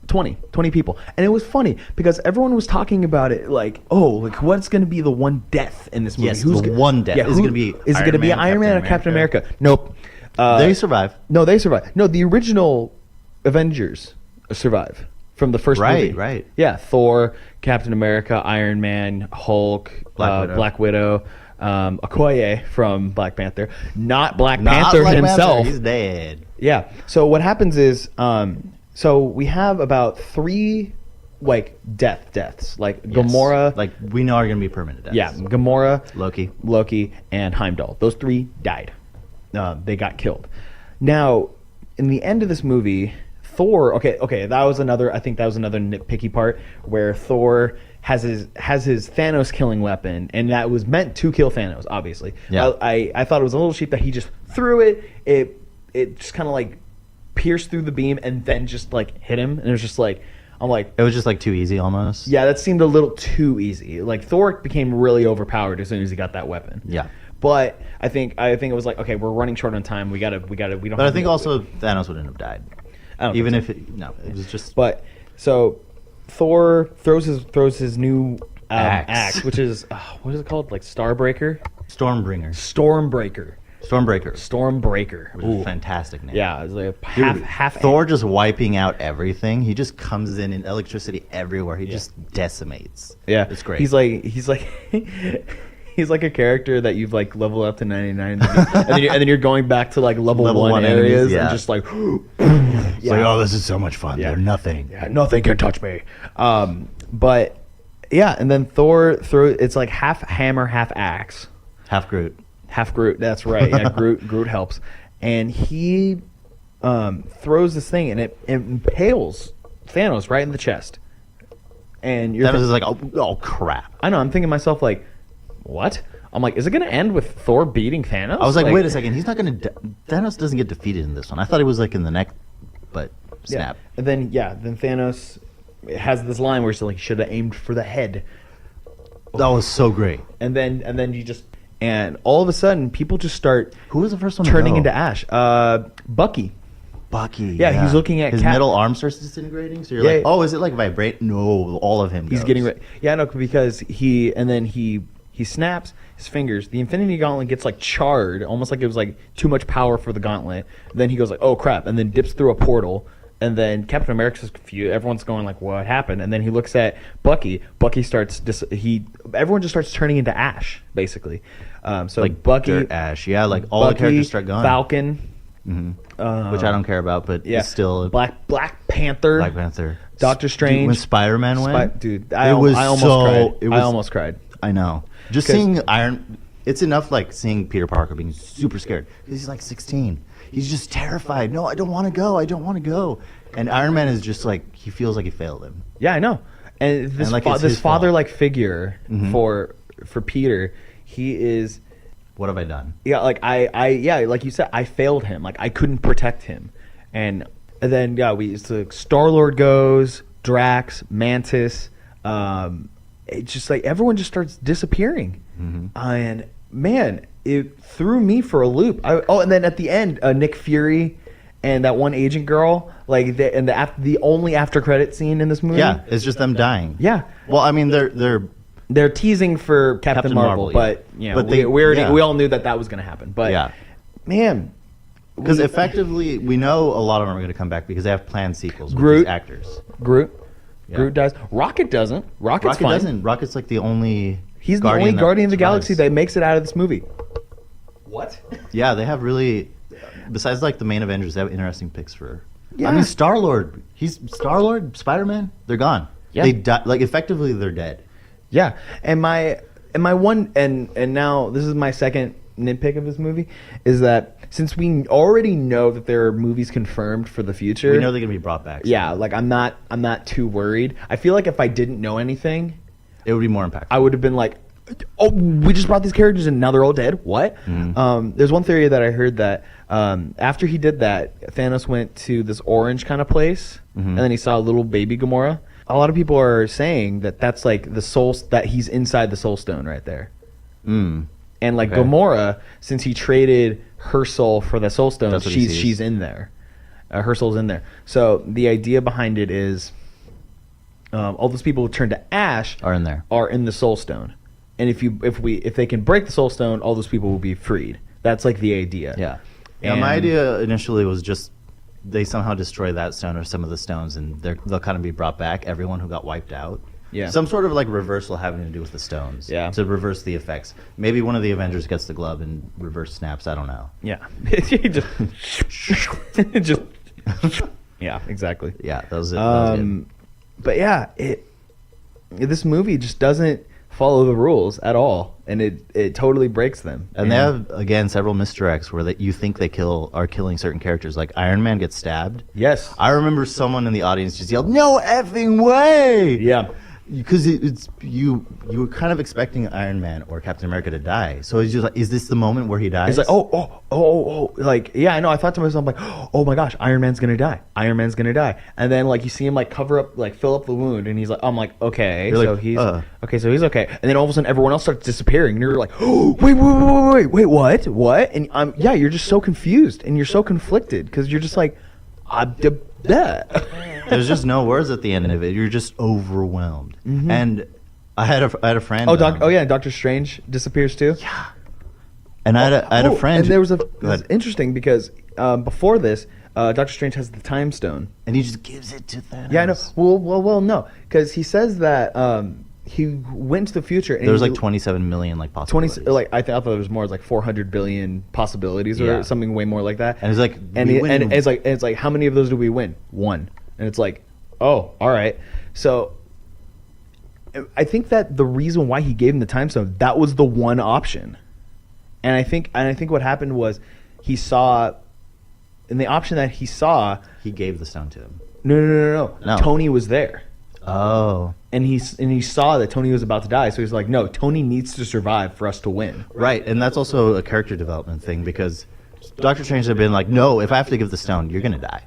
20 people, and it was funny because everyone was talking about it like, what's going to be the one death in this movie? Yes, one death. Yeah, is it going to be Iron Man or Captain America? Nope. They survive. No, they survive. No, the original Avengers survive from the first movie. Right. Yeah, Thor, Captain America, Iron Man, Hulk, Black Widow. Okoye from Black Panther, not Black Panther himself. He's dead. Yeah. So what happens is, so we have about 3 like deaths, like Gamora, like we know are going to be permanent deaths. Yeah, Gamora, Loki, and Heimdall. Those 3 died. They got killed. Now, in the end of this movie, Thor. Okay, that was another. I think that was another nitpicky part where Thor has his Thanos killing weapon, and that was meant to kill Thanos. Obviously, yeah. I thought it was a little cheap that he just threw it. It just kind of like pierced through the beam and then just like hit him, and it was just like. I'm like, it was just like too easy almost. Yeah, that seemed a little too easy. Like Thor became really overpowered as soon as he got that weapon. Yeah. But I think it was like, okay, we're running short on time. We don't. But I think also Thanos wouldn't have died. Even if it was just. But so Thor throws his new axe, which is what is it called? Like Starbreaker. Stormbreaker. Which is a fantastic name. Yeah, it's like half. Thor just wiping out everything. He just comes in and electricity everywhere. He just decimates. Yeah, it's great. He's like he's like a character that you've like leveled up to 99, and then you're going back to like level one areas, and just like it's like, oh, this is so much fun. They're nothing. Yeah, nothing can touch me. But yeah, and then Thor it's like half hammer, half axe, half Groot. That's right. Yeah, Groot helps, and he throws this thing, and it impales Thanos right in the chest. And Thanos is like, oh crap! I know. I'm thinking to myself like, what? I'm like, is it going to end with Thor beating Thanos? I was like, wait a second. He's not going to. Thanos doesn't get defeated in this one. I thought he was like in the neck, but snap. Yeah. And then Thanos has this line where he's like, should have aimed for the head. That was so great. And then you just. And all of a sudden, people just start. Who was the first one turning into ash? Bucky. Yeah, he's looking at his middle arm starts disintegrating. So you're like, oh, is it like vibrate? No, all of him. He's getting ready. Yeah, no, because he snaps his fingers. The Infinity Gauntlet gets like charred, almost like it was like too much power for the gauntlet. Then he goes like, oh crap, and then dips through a portal And then Captain America's confused. Everyone's going like, "What happened?" And then he looks at Bucky. Bucky starts. Everyone just starts turning into ash, basically. So like Bucky, dirt ash. Yeah, like all Bucky, the characters start gone. Falcon, which I don't care about, but it's still Black Panther, Black Panther, Doctor Strange. Dude, when Spider-Man went, I almost cried. I know. Just seeing Iron. It's enough like seeing Peter Parker being super scared because he's like 16. He's just terrified. No, I don't want to go. I don't want to go. And Iron Man is just like, he feels like he failed him. Yeah, I know. And this this father-like figure for Peter, he is. What have I done? Yeah, like like you said, I failed him. Like I couldn't protect him, and then Star-Lord goes, Drax, Mantis. It's just like everyone just starts disappearing, and man, it threw me for a loop. And then at the end, Nick Fury and that one agent girl, like the only after credit scene in this movie. Yeah, it's just them dying. Yeah. Well, I mean, they're teasing for Captain Marvel, but we all knew that was going to happen. But yeah, man, because effectively we know a lot of them are going to come back because they have planned sequels with these actors. Groot dies. Rocket doesn't. Rocket doesn't. Rocket's like the only. He's the only Guardian of the Galaxy that makes it out of this movie. What? Yeah, they have really. Besides, like the main Avengers, they have interesting picks for. Yeah. I mean, Star-Lord. Spider-Man. They're gone. Yeah. They like effectively they're dead. Yeah, and my one and now this is my second nitpick of this movie is that since we already know that there are movies confirmed for the future, we know they're gonna be brought back. Yeah, like I'm not too worried. I feel like if I didn't know anything, it would be more impactful. I would have been like, oh, we just brought these characters and now they're all dead. What? There's one theory that I heard that after he did that, Thanos went to this orange kind of place, and then he saw a little baby Gamora. A lot of people are saying that that's like the soul, that he's inside the Soul Stone right there. And like Gamora, since he traded her soul for the Soul Stone, she's in there. Her soul's in there. So the idea behind it is all those people who turn to ash are in the Soul Stone. And if they can break the Soul Stone, all those people will be freed. That's like the idea. Yeah. And my idea initially was just they somehow destroy that stone or some of the stones, and they'll kind of be brought back. Everyone who got wiped out. Yeah. Some sort of like reversal having to do with the stones. Yeah. To reverse the effects. Maybe one of the Avengers gets the glove and reverse snaps. I don't know. Yeah. Yeah. Exactly. Yeah. That was it. But yeah, this movie just doesn't follow the rules at all, and it totally breaks them. And they have again several misdirects where you think they are killing certain characters. Like Iron Man gets stabbed. Yes, I remember someone in the audience just yelled, "No effing way!" Yeah, because you were kind of expecting Iron Man or Captain America to die. So it's just like, is this the moment where he dies? It's like like yeah, I know. I thought to myself like, oh my gosh, Iron Man's gonna die. And then like you see him like cover up, like fill up the wound, and he's like, I'm like, okay, so he's okay. And then all of a sudden everyone else starts disappearing, and you're like, oh wait, what? And you're just so confused and you're so conflicted because you're just like, There's just no words at the end of it. You're just overwhelmed. And I had a friend. Doctor Strange disappears too. Yeah. And I had a friend. And there was it's interesting because before this, Doctor Strange has the Time Stone, and he just gives it to Thanos. Yeah, I know. Well, no, because he says that he went to the future. And there was like 27 million like possibilities. I thought there was more. It's like 400 billion possibilities or something way more like that. And it's like, and it's like how many of those do we win? One. And it's like, oh, all right. So I think that the reason why he gave him the Time Stone, that was the one option. And I think what happened was he saw, in the option that he saw, he gave the stone to him. No. Tony was there. Oh. And he saw that Tony was about to die, so he's like, no, Tony needs to survive for us to win. Right, and that's also a character development thing because Doctor Strange had been like, no, if I have to give the stone, you're gonna die.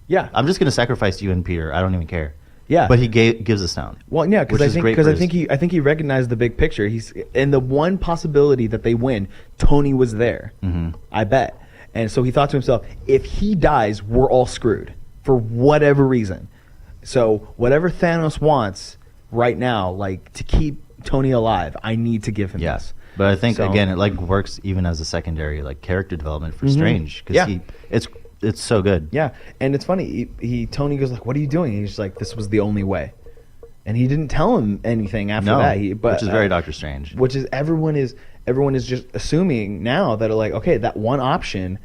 Yeah, I'm just gonna sacrifice you and Peter. I don't even care. Yeah, but he gives the stone. Well, yeah, because I think he recognized the big picture. He's in the one possibility that they win. Tony was there. I bet, and so he thought to himself, if he dies, we're all screwed for whatever reason. So whatever Thanos wants right now, like to keep Tony alive, I need to give him this. But I think again, it like works even as a secondary like character development for Strange because it's so good. Yeah, and it's funny. Tony goes like, "What are you doing?" And he's just like, "This was the only way," and he didn't tell him anything after that. Which is very Doctor Strange. Which is everyone is just assuming now that like, okay, that one option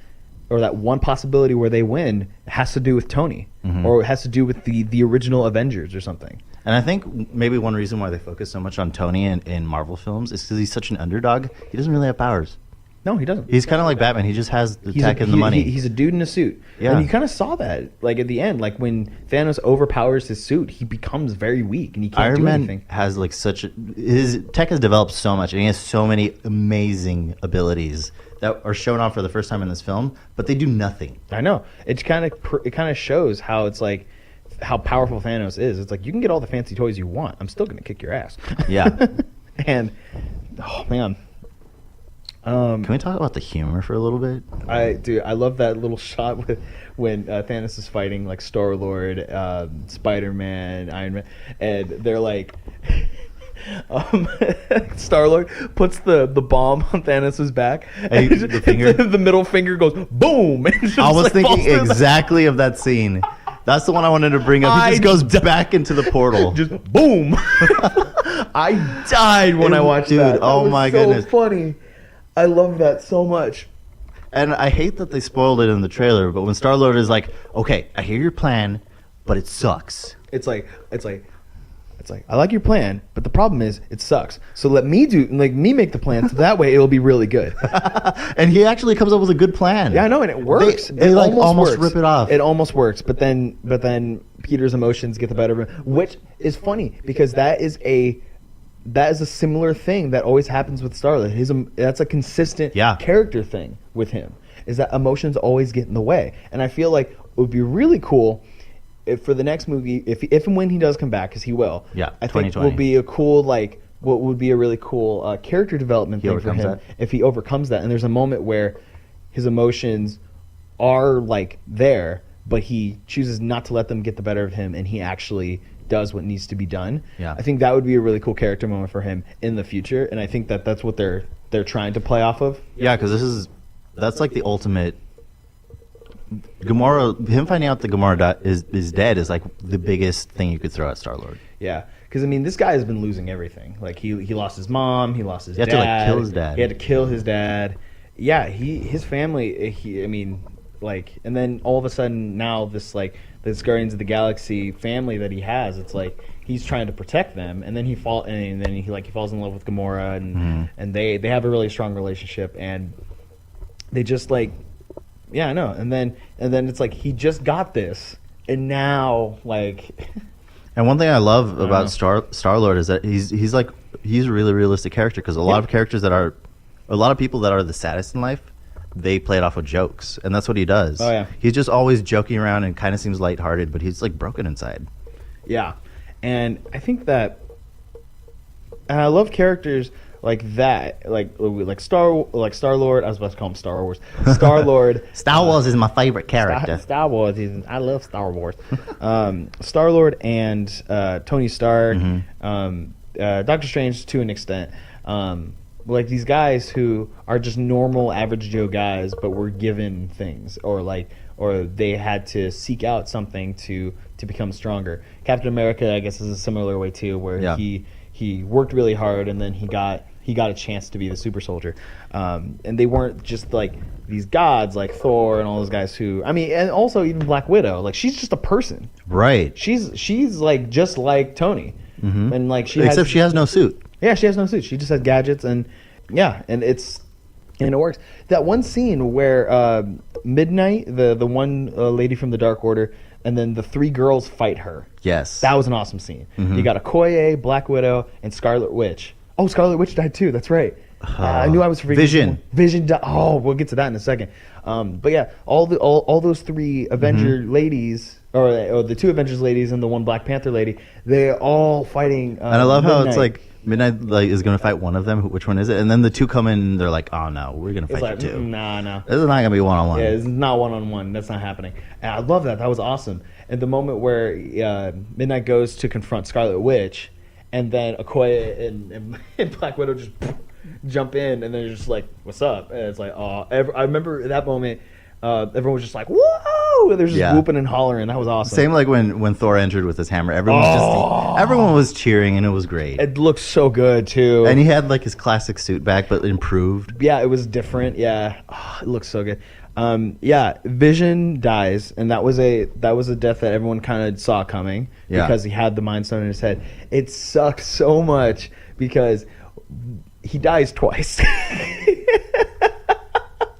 or that one possibility where they win has to do with Tony, or it has to do with the original Avengers or something. And I think maybe one reason why they focus so much on Tony in Marvel films is because he's such an underdog. He doesn't really have powers. No, he doesn't. He's kind of like Batman. He just has the tech and the money. He's a dude in a suit. Yeah. And you kind of saw that, like at the end, like when Thanos overpowers his suit, he becomes very weak and he can't do anything. Iron Man has like his tech has developed so much, and he has so many amazing abilities that are shown off for the first time in this film, but they do nothing. I know. It kind of shows how it's like how powerful Thanos is. It's like you can get all the fancy toys you want. I'm still gonna kick your ass. Yeah. And oh man. Can we talk about the humor for a little bit? I love that little shot when Thanos is fighting like Star-Lord, Spider-Man, Iron Man, and they're like, Star-Lord puts the bomb on Thanos' back, and the middle finger goes boom. And I was thinking exactly of that scene. That's the one I wanted to bring up. He just goes back into the portal. Just boom. I died when I watched that. Oh my goodness. So funny. I love that so much. And I hate that they spoiled it in the trailer, but when Star-Lord is like, okay, I hear your plan, but it sucks. It's like I like your plan, but the problem is it sucks. So let me make the plan so that way it'll be really good. And he actually comes up with a good plan. Yeah, I know, and it works. They like almost rip it off. It almost works, but then Peter's emotions get the better of him, which is funny because that is a similar thing that always happens with Star-Lord. That's a consistent character thing with him, is that emotions always get in the way. And I feel like it would be really cool if for the next movie, if and when he does come back, because he will, I think will be a cool, like, what would be a really cool character development thing for him if he overcomes that. And there's a moment where his emotions are, like, there, but he chooses not to let them get the better of him, and he actually does what needs to be done. Yeah. I think that would be a really cool character moment for him in the future, and I think that's what they're trying to play off of. Yeah, because that's like the ultimate. Gamora, him finding out that Gamora is dead is like the biggest thing you could throw at Star-Lord. Yeah, because I mean, this guy has been losing everything. Like he lost his mom, he lost his dad. He had to like kill his dad. He had to kill his dad. Yeah, his family. And then all of a sudden now this Guardians of the Galaxy family that he has, it's like he's trying to protect them, and then he falls in love with Gamora, and they have a really strong relationship, and they just like, yeah, I know, and then it's like he just got this, and now like. And one thing I love about Star-Lord is that he's a really realistic character, because a lot of people that are the saddest in life, they play it off with jokes, and that's what he does. Oh yeah, he's just always joking around and kind of seems lighthearted, but he's like broken inside. Yeah, and I think that, and I love characters like that, like Star-Lord. I was about to call him Star Wars. Star-Lord. Star Wars is my favorite character. Star Wars I love Star Wars. Star-Lord and Tony Stark, Doctor Strange to an extent. Like these guys who are just normal average Joe guys, but were given things, or they had to seek out something to become stronger. Captain America, I guess, is a similar way too, where he worked really hard, and then he got a chance to be the super soldier. And they weren't just like these gods like Thor and all those guys who, I mean, and also even Black Widow, like she's just a person. Right. She's like just like Tony. And like she has no suit. Yeah, she has no suit. She just has gadgets, and it works. That one scene where Midnight, the one lady from the Dark Order, and then the three girls fight her. Yes, that was an awesome scene. You got Okoye, Black Widow, and Scarlet Witch. Oh, Scarlet Witch died too. That's right. I knew I was forgetting. Vision died. Oh, we'll get to that in a second. But yeah, all those three Avenger ladies, or the two Avengers ladies and the one Black Panther lady, they're all fighting. And I love how it's like Midnight is going to fight one of them. Which one is it? And then the two come in and they're like, oh no, we're going to fight you too. No. This is not going to be one-on-one. Yeah, this is not one-on-one. That's not happening. And I love that. That was awesome. And the moment where Midnight goes to confront Scarlet Witch, and then Okoye and Black Widow just jump in, and they're just like, what's up? And it's like, oh, I remember that moment everyone was just like, whoa! They're just whooping and hollering. That was awesome. Same like when Thor entered with his hammer. Everyone was cheering, and it was great. It looked so good too. And he had like his classic suit back, but improved. Yeah, it was different. Yeah, it looks so good. Vision dies, and that was a death that everyone kind of saw coming because he had the Mind Stone in his head. It sucks so much because he dies twice.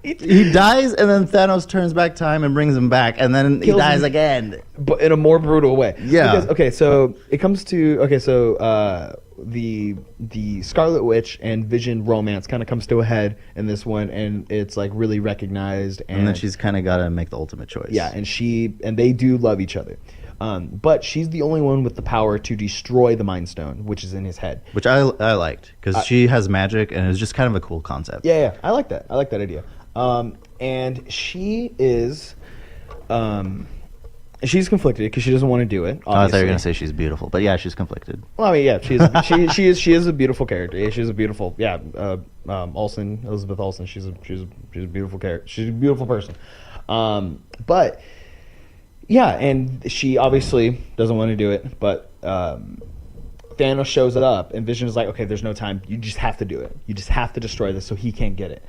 He dies, and then Thanos turns back time and brings him back, and then he dies again, but in a more brutal way. Yeah. Because, so it comes to the Scarlet Witch and Vision romance kind of comes to a head in this one, and it's like really recognized, and then she's kind of got to make the ultimate choice. Yeah, and they do love each other. But she's the only one with the power to destroy the Mind Stone, which is in his head. Which I liked, because she has magic, and it's just kind of a cool concept. Yeah, I like that. I like that idea. And she is, she's conflicted because she doesn't want to do it. Obviously. Oh, I thought you were gonna say she's beautiful, but yeah, she's conflicted. Well, I mean, yeah, she is a beautiful character. Yeah, she's a beautiful, Elizabeth Olsen. She's a beautiful character. She's a beautiful person. But yeah, and she obviously doesn't want to do it, but Thanos shows it up, and Vision is like, okay, there's no time. You just have to do it. You just have to destroy this so he can't get it.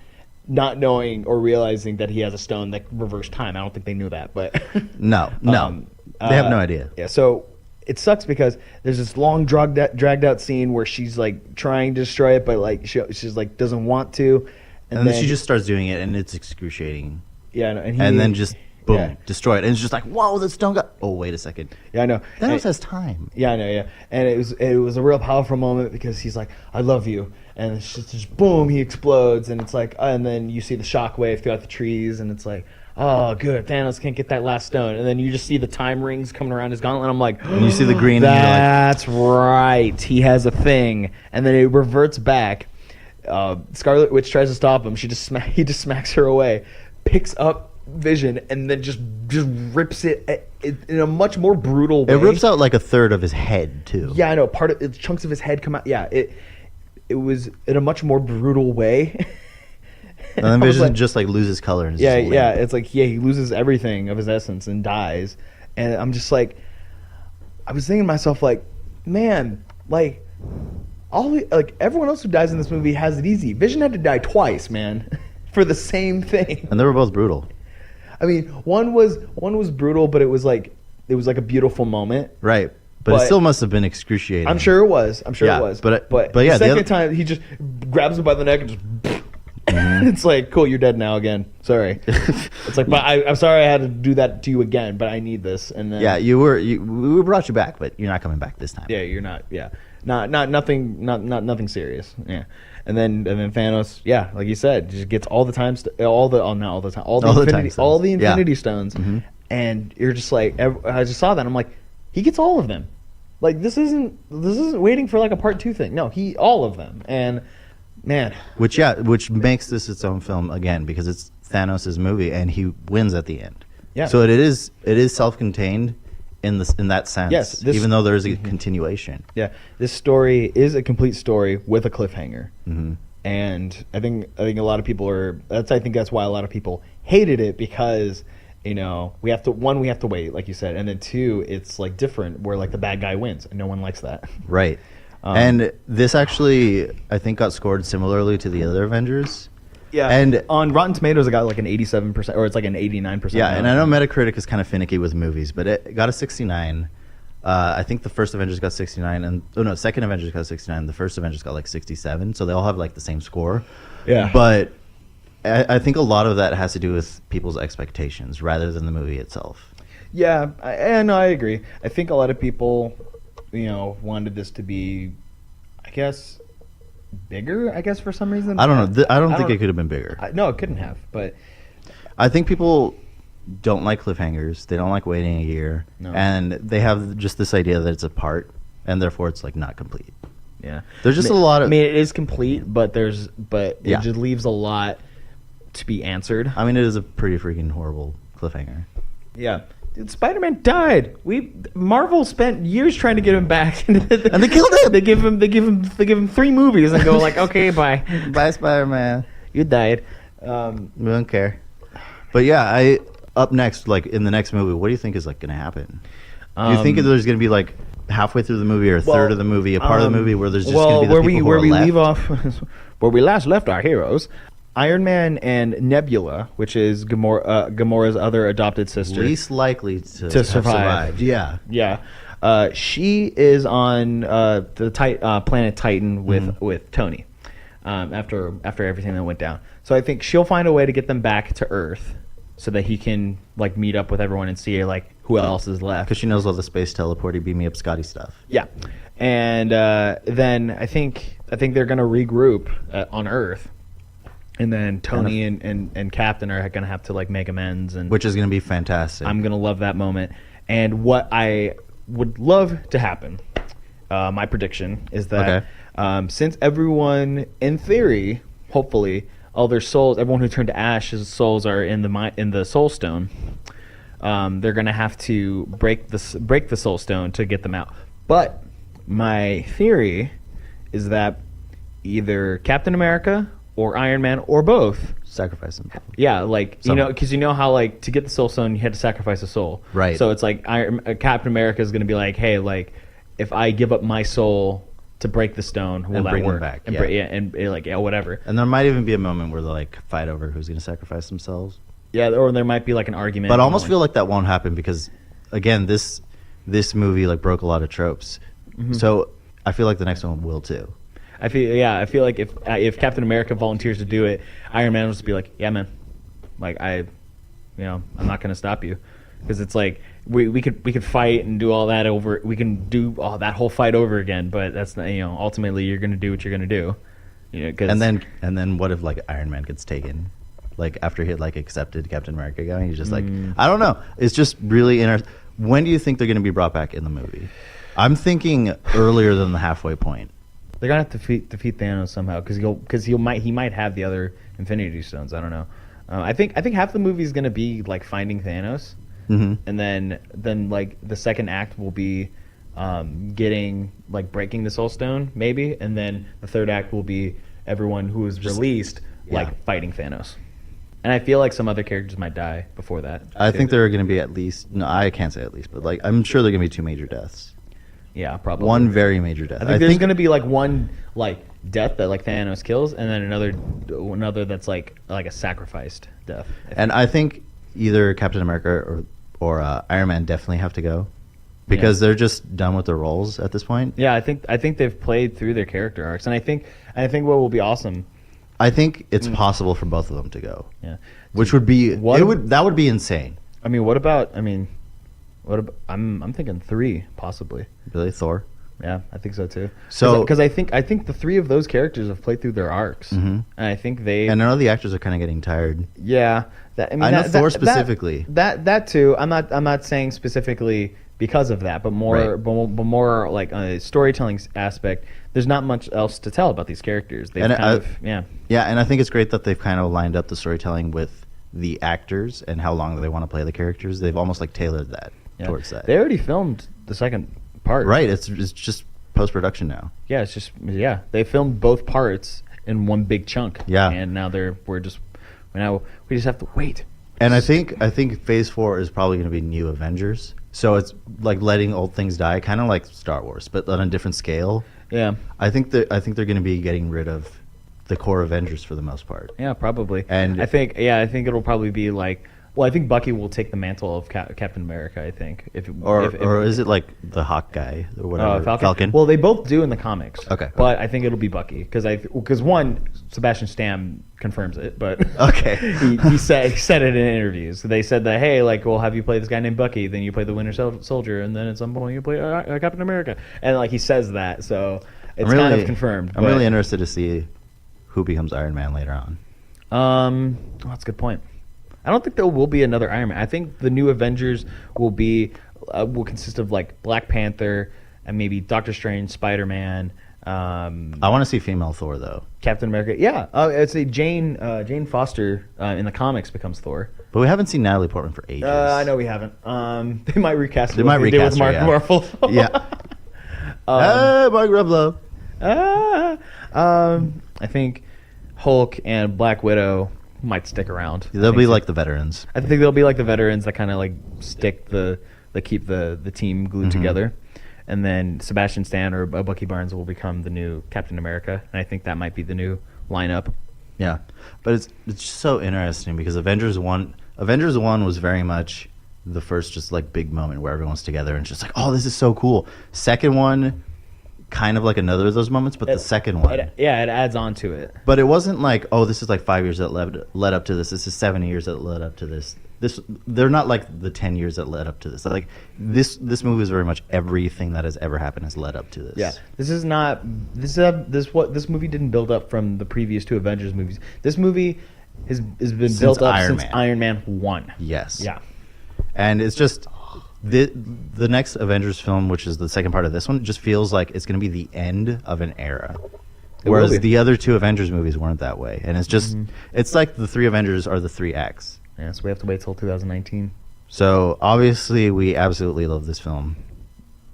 Not knowing or realizing that he has a stone that reverse time. I don't think they knew that, but no, they have no idea. Yeah, so it sucks because there's this long dragged out scene where she's like trying to destroy it, but like she's like doesn't want to, and then she just starts doing it, and it's excruciating. Yeah, and then just boom, destroy it, and it's just like, whoa, the stone got. Oh, wait a second. Yeah, I know. Thanos has time. Yeah, I know. Yeah, and it was a real powerful moment because he's like, I love you. And it's just boom, he explodes, and it's like, and then you see the shockwave throughout the trees, and it's like, oh, good, Thanos can't get that last stone, and then you just see the time rings coming around his gauntlet. And I'm like, and you see the green. That's right, he has a thing, and then it reverts back. Scarlet Witch tries to stop him. He just smacks her away, picks up Vision, and then just rips it in a much more brutal way. It rips out like a third of his head too. Yeah, I know. Chunks of his head come out. Yeah, it was in a much more brutal way. And then Vision just like loses color. And it's like he loses everything of his essence and dies. And I'm just like, I was thinking to myself like, man, like everyone else who dies in this movie has it easy. Vision had to die twice, man, for the same thing. And they were both brutal. I mean, one was brutal, but it was like a beautiful moment. Right. But it still must have been excruciating. I'm sure it was. But yeah, the second time he just grabs him by the neck and just. Mm-hmm. It's like, cool, you're dead now again. Sorry. It's like, but I'm sorry I had to do that to you again, but I need this. And then we brought you back, but you're not coming back this time. Yeah, you're not. Yeah, not nothing serious. Yeah, and then Thanos, yeah, like you said, just gets all the Infinity Stones, mm-hmm. And you're just like, I just saw that, I'm like, he gets all of them. Like this isn't waiting for like a part 2 thing. No, all of them. And man, which makes this its own film again because it's Thanos' movie and he wins at the end. Yeah. So it is self-contained in that sense. Yes. Even though there is a continuation. Yeah. This story is a complete story with a cliffhanger. Mm-hmm. And I think a lot of people that's why a lot of people hated it because we have to wait, like you said, and then 2, it's like different where like the bad guy wins, and no one likes that. Right. And this actually, I think, got scored similarly to the other Avengers. Yeah. And on Rotten Tomatoes, it got like an 87%, or it's like an 89%. Yeah, and I know Metacritic is kind of finicky with movies, but it got a 69. I think the first Avengers got 69, second Avengers got 69. The first Avengers got like 67, so they all have like the same score. Yeah. But I think a lot of that has to do with people's expectations rather than the movie itself. Yeah, I agree. I think a lot of people, wanted this to be, I guess, bigger. I guess for some reason. I don't know. I don't think it could have been bigger. No, it couldn't have. But I think people don't like cliffhangers. They don't like waiting a year, and they have just this idea that it's a part, and therefore it's like not complete. Yeah, there's just a lot of. I mean, it is complete, but it just leaves a lot to be answered. I mean, it is a pretty freaking horrible cliffhanger. Yeah. Dude, Spider-Man died. Marvel spent years trying to get him back, and they killed him. They give him 3 movies and go like, okay, bye, bye, Spider-Man. You died. We don't care. But yeah, up next, like in the next movie, what do you think is like going to happen? Do you think there's going to be like halfway through the movie or a third of the movie, a part of the movie where there's just going to be the people who are left? Leave off, where we last left our heroes, Iron Man and Nebula, which is Gamora's other adopted sister, least likely to survive. Yeah, yeah. She is on the planet Titan with Tony after everything that went down. So I think she'll find a way to get them back to Earth so that he can like meet up with everyone and see like who else is left. Because she knows all the space teleporty, beam me up Scotty stuff. Yeah, and then I think they're gonna regroup on Earth, and then Tony and Captain are gonna have to like make amends, and which is gonna be fantastic. I'm gonna love that moment. And what I would love to happen, my prediction is that since everyone, in theory, hopefully, all their souls, everyone who turned to ash, his souls are in the Soul Stone. They're gonna have to break the Soul Stone to get them out. But my theory is that either Captain America or Iron Man or both sacrifice them. Yeah, like because you know how like to get the Soul Stone you had to sacrifice a soul. Right. So it's like Captain America is gonna be like, hey, like if I give up my soul to break the stone, will that bring work? Them back. And whatever. And there might even be a moment where they like fight over who's going to sacrifice themselves. Yeah, or there might be like an argument. But I almost feel like that won't happen because, again, this movie like broke a lot of tropes. Mm-hmm. So I feel like the next one will too. I feel like if Captain America volunteers to do it, Iron Man will just be like, yeah, man, like I'm not going to stop you, because it's like we could fight and do all that over. We can do all that whole fight over again, but that's not, ultimately you're going to do what you're going to do. And then what if like Iron Man gets taken, like after he had like accepted Captain America going, he's just like, I don't know. It's just really interesting. When do you think they're going to be brought back in the movie? I'm thinking earlier than the halfway point. They're gonna have to defeat Thanos somehow, because he might have the other Infinity Stones. I don't know. I think half the movie is gonna be like finding Thanos. Mm-hmm. And then like the second act will be breaking the Soul Stone maybe, and then the third act will be everyone who is released fighting Thanos. And I feel like some other characters might die before that. I think there are going to be I can't say at least, but like I'm sure there are going to be 2 major deaths. Yeah, probably. One very major death. I think there's going to be like one like death that like Thanos kills, and then another that's like a sacrificed death. And I think either Captain America or Iron Man definitely have to go, because they're just done with their roles at this point. Yeah, I think they've played through their character arcs, and I think what will be awesome. I think it's possible for both of them to go. Yeah, which would be that would be insane. I mean, I'm thinking 3 possibly. Really, Thor? Yeah, I think so too. So because I think the 3 of those characters have played through their arcs, and I think they. And I know the actors are kind of getting tired. Yeah, I know Thor specifically. That too. I'm not saying specifically because of that, but more like a storytelling aspect. There's not much else to tell about these characters. Yeah, and I think it's great that they've kind of lined up the storytelling with the actors and how long they want to play the characters. They've almost like tailored that towards that. They already filmed the second part. Right. It's just post-production now. Yeah, it's just they filmed both parts in one big chunk. Yeah. And now we just have to wait. And I think Phase 4 is probably going to be New Avengers. So it's like letting old things die, kind of like Star Wars, but on a different scale. Yeah. I think they're going to be getting rid of the core Avengers for the most part. Yeah, probably. And I think it'll probably be like. Well, I think Bucky will take the mantle of Captain America. I think, or is it like the Hawk guy or whatever? Falcon. Well, they both do in the comics. Okay. But I think it'll be Bucky because one, Sebastian Stan confirms it, but okay, he said it in interviews. They said that, hey, like we'll have you play this guy named Bucky, then you play the Winter Soldier, and then at some point you play Captain America, and like he says that, so it's kind of confirmed. I'm really interested to see who becomes Iron Man later on. That's a good point. I don't think there will be another Iron Man. I think the new Avengers will consist of like Black Panther and maybe Doctor Strange, Spider-Man. I want to see female Thor though. Captain America, yeah. It's a Jane Foster in the comics becomes Thor. But we haven't seen Natalie Portman for ages. I know we haven't. They might recast it. They might recast Mark Ruffalo. Yeah. Hey, Mark Ruffalo. I think Hulk and Black Widow might stick around. They'll be like the veterans. I think they'll be like the veterans that kind of like stick that keep the team glued together. And then Sebastian Stan or Bucky Barnes will become the new Captain America, and I think that might be the new lineup. Yeah, but it's just so interesting because Avengers 1 was very much the first just like big moment where everyone's together and it's just like, oh, this is so cool. Second one, kind of like another of those moments, but the second one, it adds on to it. But it wasn't like, oh, this is like 5 years that led up to this. This is 7 years that led up to this. They're not like the 10 years that led up to this. Like this movie is very much everything that has ever happened has led up to this. Yeah, this movie didn't build up from the previous two Avengers movies. This movie has been built up since Iron Man 1. Yes. Yeah. And it's just the next Avengers film, which is the second part of this one, just feels like it's going to be the end of an era. Whereas the other two Avengers movies weren't that way. And it's just it's like the three Avengers are the three acts. Yeah, so we have to wait till 2019. So obviously we absolutely love this film.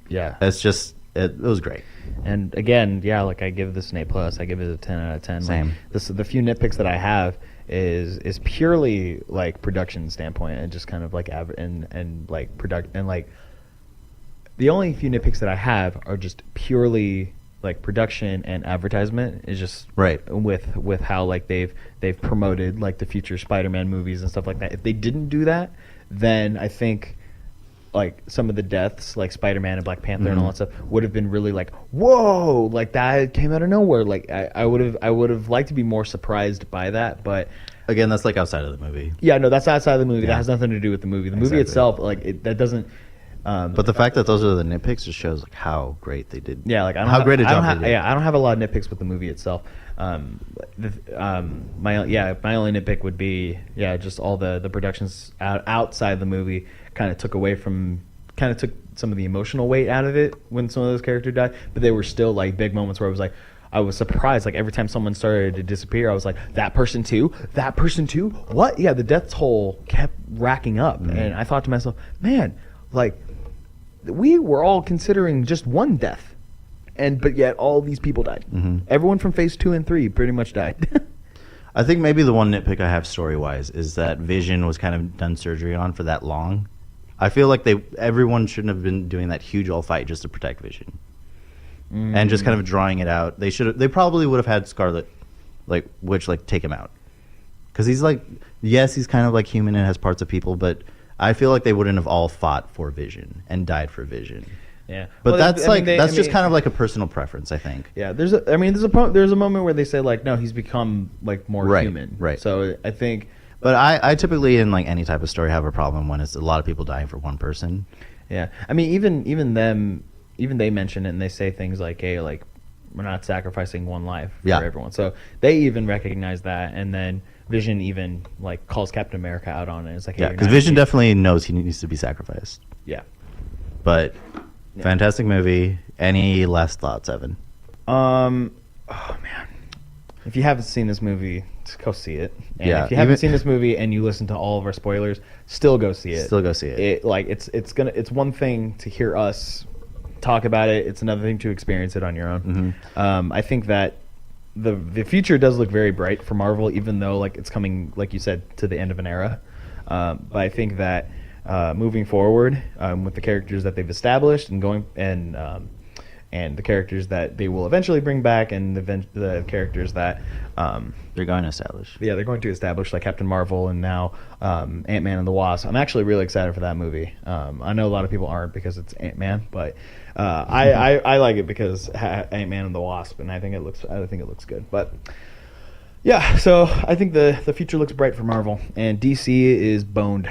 Yeah. It's just it was great. And again, yeah, like I give this an A+. I give it a 10 out of 10. Same. Like, the few nitpicks that I have is purely like production standpoint and just kind of like the only few nitpicks that I have are just purely like production and advertisement is just right with how like they've promoted like the future Spider-Man movies and stuff like that. If they didn't do that, then I think like some of the deaths, like Spider-Man and Black Panther and all that stuff, would have been really like, whoa, like that came out of nowhere. Like I would have liked to be more surprised by that, but again, that's like outside of the movie. Yeah, no, that's outside of the movie. Yeah. That has nothing to do with the movie. The movie itself, like that doesn't. But the fact that those are the nitpicks just shows like how great they did. Yeah, like how great a job they did. Yeah, I don't have a lot of nitpicks with the movie itself. My only nitpick would be just all the productions outside the movie kind of took some of the emotional weight out of it when some of those characters died. But they were still like big moments where I was surprised. Like every time someone started to disappear, I was like, that person too? What? Yeah, the death toll kept racking up, and I thought to myself, man, like. We were all considering just one death, but yet all these people died. Everyone from Phase 2 and 3 pretty much died. I think maybe the one nitpick I have story-wise is that Vision was kind of done surgery on for that long. I feel like everyone shouldn't have been doing that huge all fight just to protect Vision, and just kind of drawing it out. They probably would have had Scarlet, Witch take him out, because he's like, yes, he's kind of like human and has parts of people, but. I feel like they wouldn't have all fought for Vision and died for Vision. Yeah, but that's just kind of like a personal preference, I think. Yeah, there's a moment where they say like, no, he's become like more human. Right. So I think. But I typically in like any type of story have a problem when it's a lot of people dying for one person. Yeah, I mean even they mention it and they say things like, hey, like we're not sacrificing one life for everyone. So they even recognize that, and then. Vision even like calls Captain America out on it. It's like, hey, because Vision definitely knows he needs to be sacrificed. Yeah, but fantastic movie. Any last thoughts, Evan? Oh man, if you haven't seen this movie, just go see it. And if you haven't seen this movie and you listen to all of our spoilers, still go see it. It's one thing to hear us talk about it. It's another thing to experience it on your own. I think that. The future does look very bright for Marvel, even though like it's coming, like you said, to the end of an era. But I think that moving forward with the characters that they've established and the characters that they will eventually bring back, and the characters that they're going to establish. Yeah, they're going to establish, like Captain Marvel and now Ant-Man and the Wasp. I'm actually really excited for that movie. I know a lot of people aren't because it's Ant-Man, but I like it because Ant-Man and the Wasp, and I think it looks good. But yeah, so I think the future looks bright for Marvel, and DC is boned.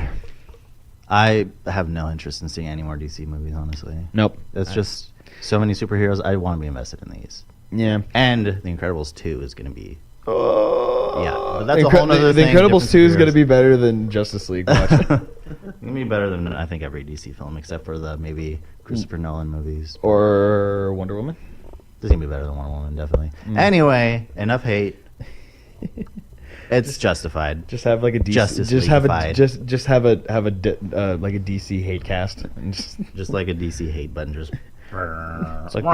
I have no interest in seeing any more DC movies, honestly. Nope. It's just so many superheroes. I want to be invested in these. Yeah. And The Incredibles 2 is going to be... but that's a whole other thing. The Incredibles 2 is going to be better than Justice League. Watch it. It's going to be better than, I think, every DC film, except for the maybe Christopher Nolan movies. Or Wonder Woman. It's going to be better than Wonder Woman, definitely. Anyway, enough hate. It's justified. Just have like a DC. Just have like a DC hate cast. Just like a DC hate button. Just it's like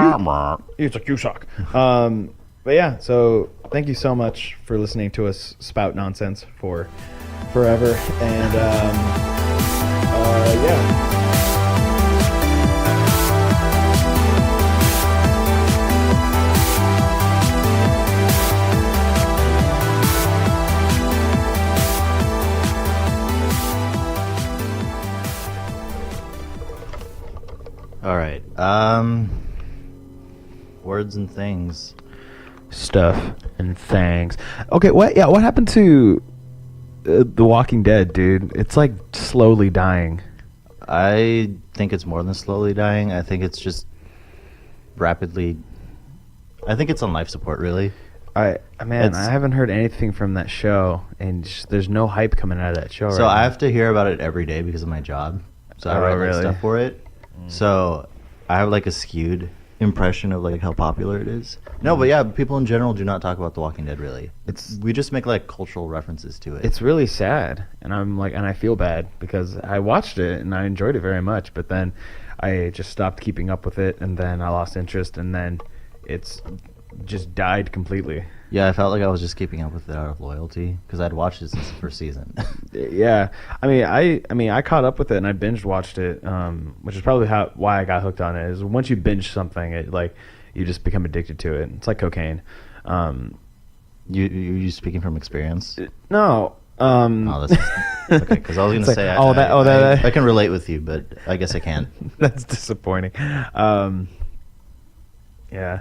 you suck. But yeah, so thank you so much for listening to us spout nonsense for forever. And yeah. All right. Words and things. Stuff and things. Okay, what happened to The Walking Dead, dude? It's like slowly dying. I think it's more than slowly dying. I think it's just rapidly. I think it's on life support, really. I haven't heard anything from that show, and there's no hype coming out of that show. So right I now. have to hear about it every day because of my job. So I write really? stuff for it. So I have like a skewed impression of like how popular it is. No, but yeah, people in general do not talk about The Walking Dead really. We just make like cultural references to it. It's really sad, and I feel bad because I watched it and I enjoyed it very much, but then I just stopped keeping up with it, and then I lost interest, and then it's just died completely. Yeah, I felt like I was just keeping up with it out of loyalty because I'd watched it since the first season. Yeah, I caught up with it and I binge watched it, which is probably why I got hooked on it. Is once you binge something, it like you just become addicted to it. It's like cocaine. You speaking from experience? No. Oh, that's okay. Because I was gonna It's say, like, I can relate with you, but I guess I can't. That's disappointing. Yeah.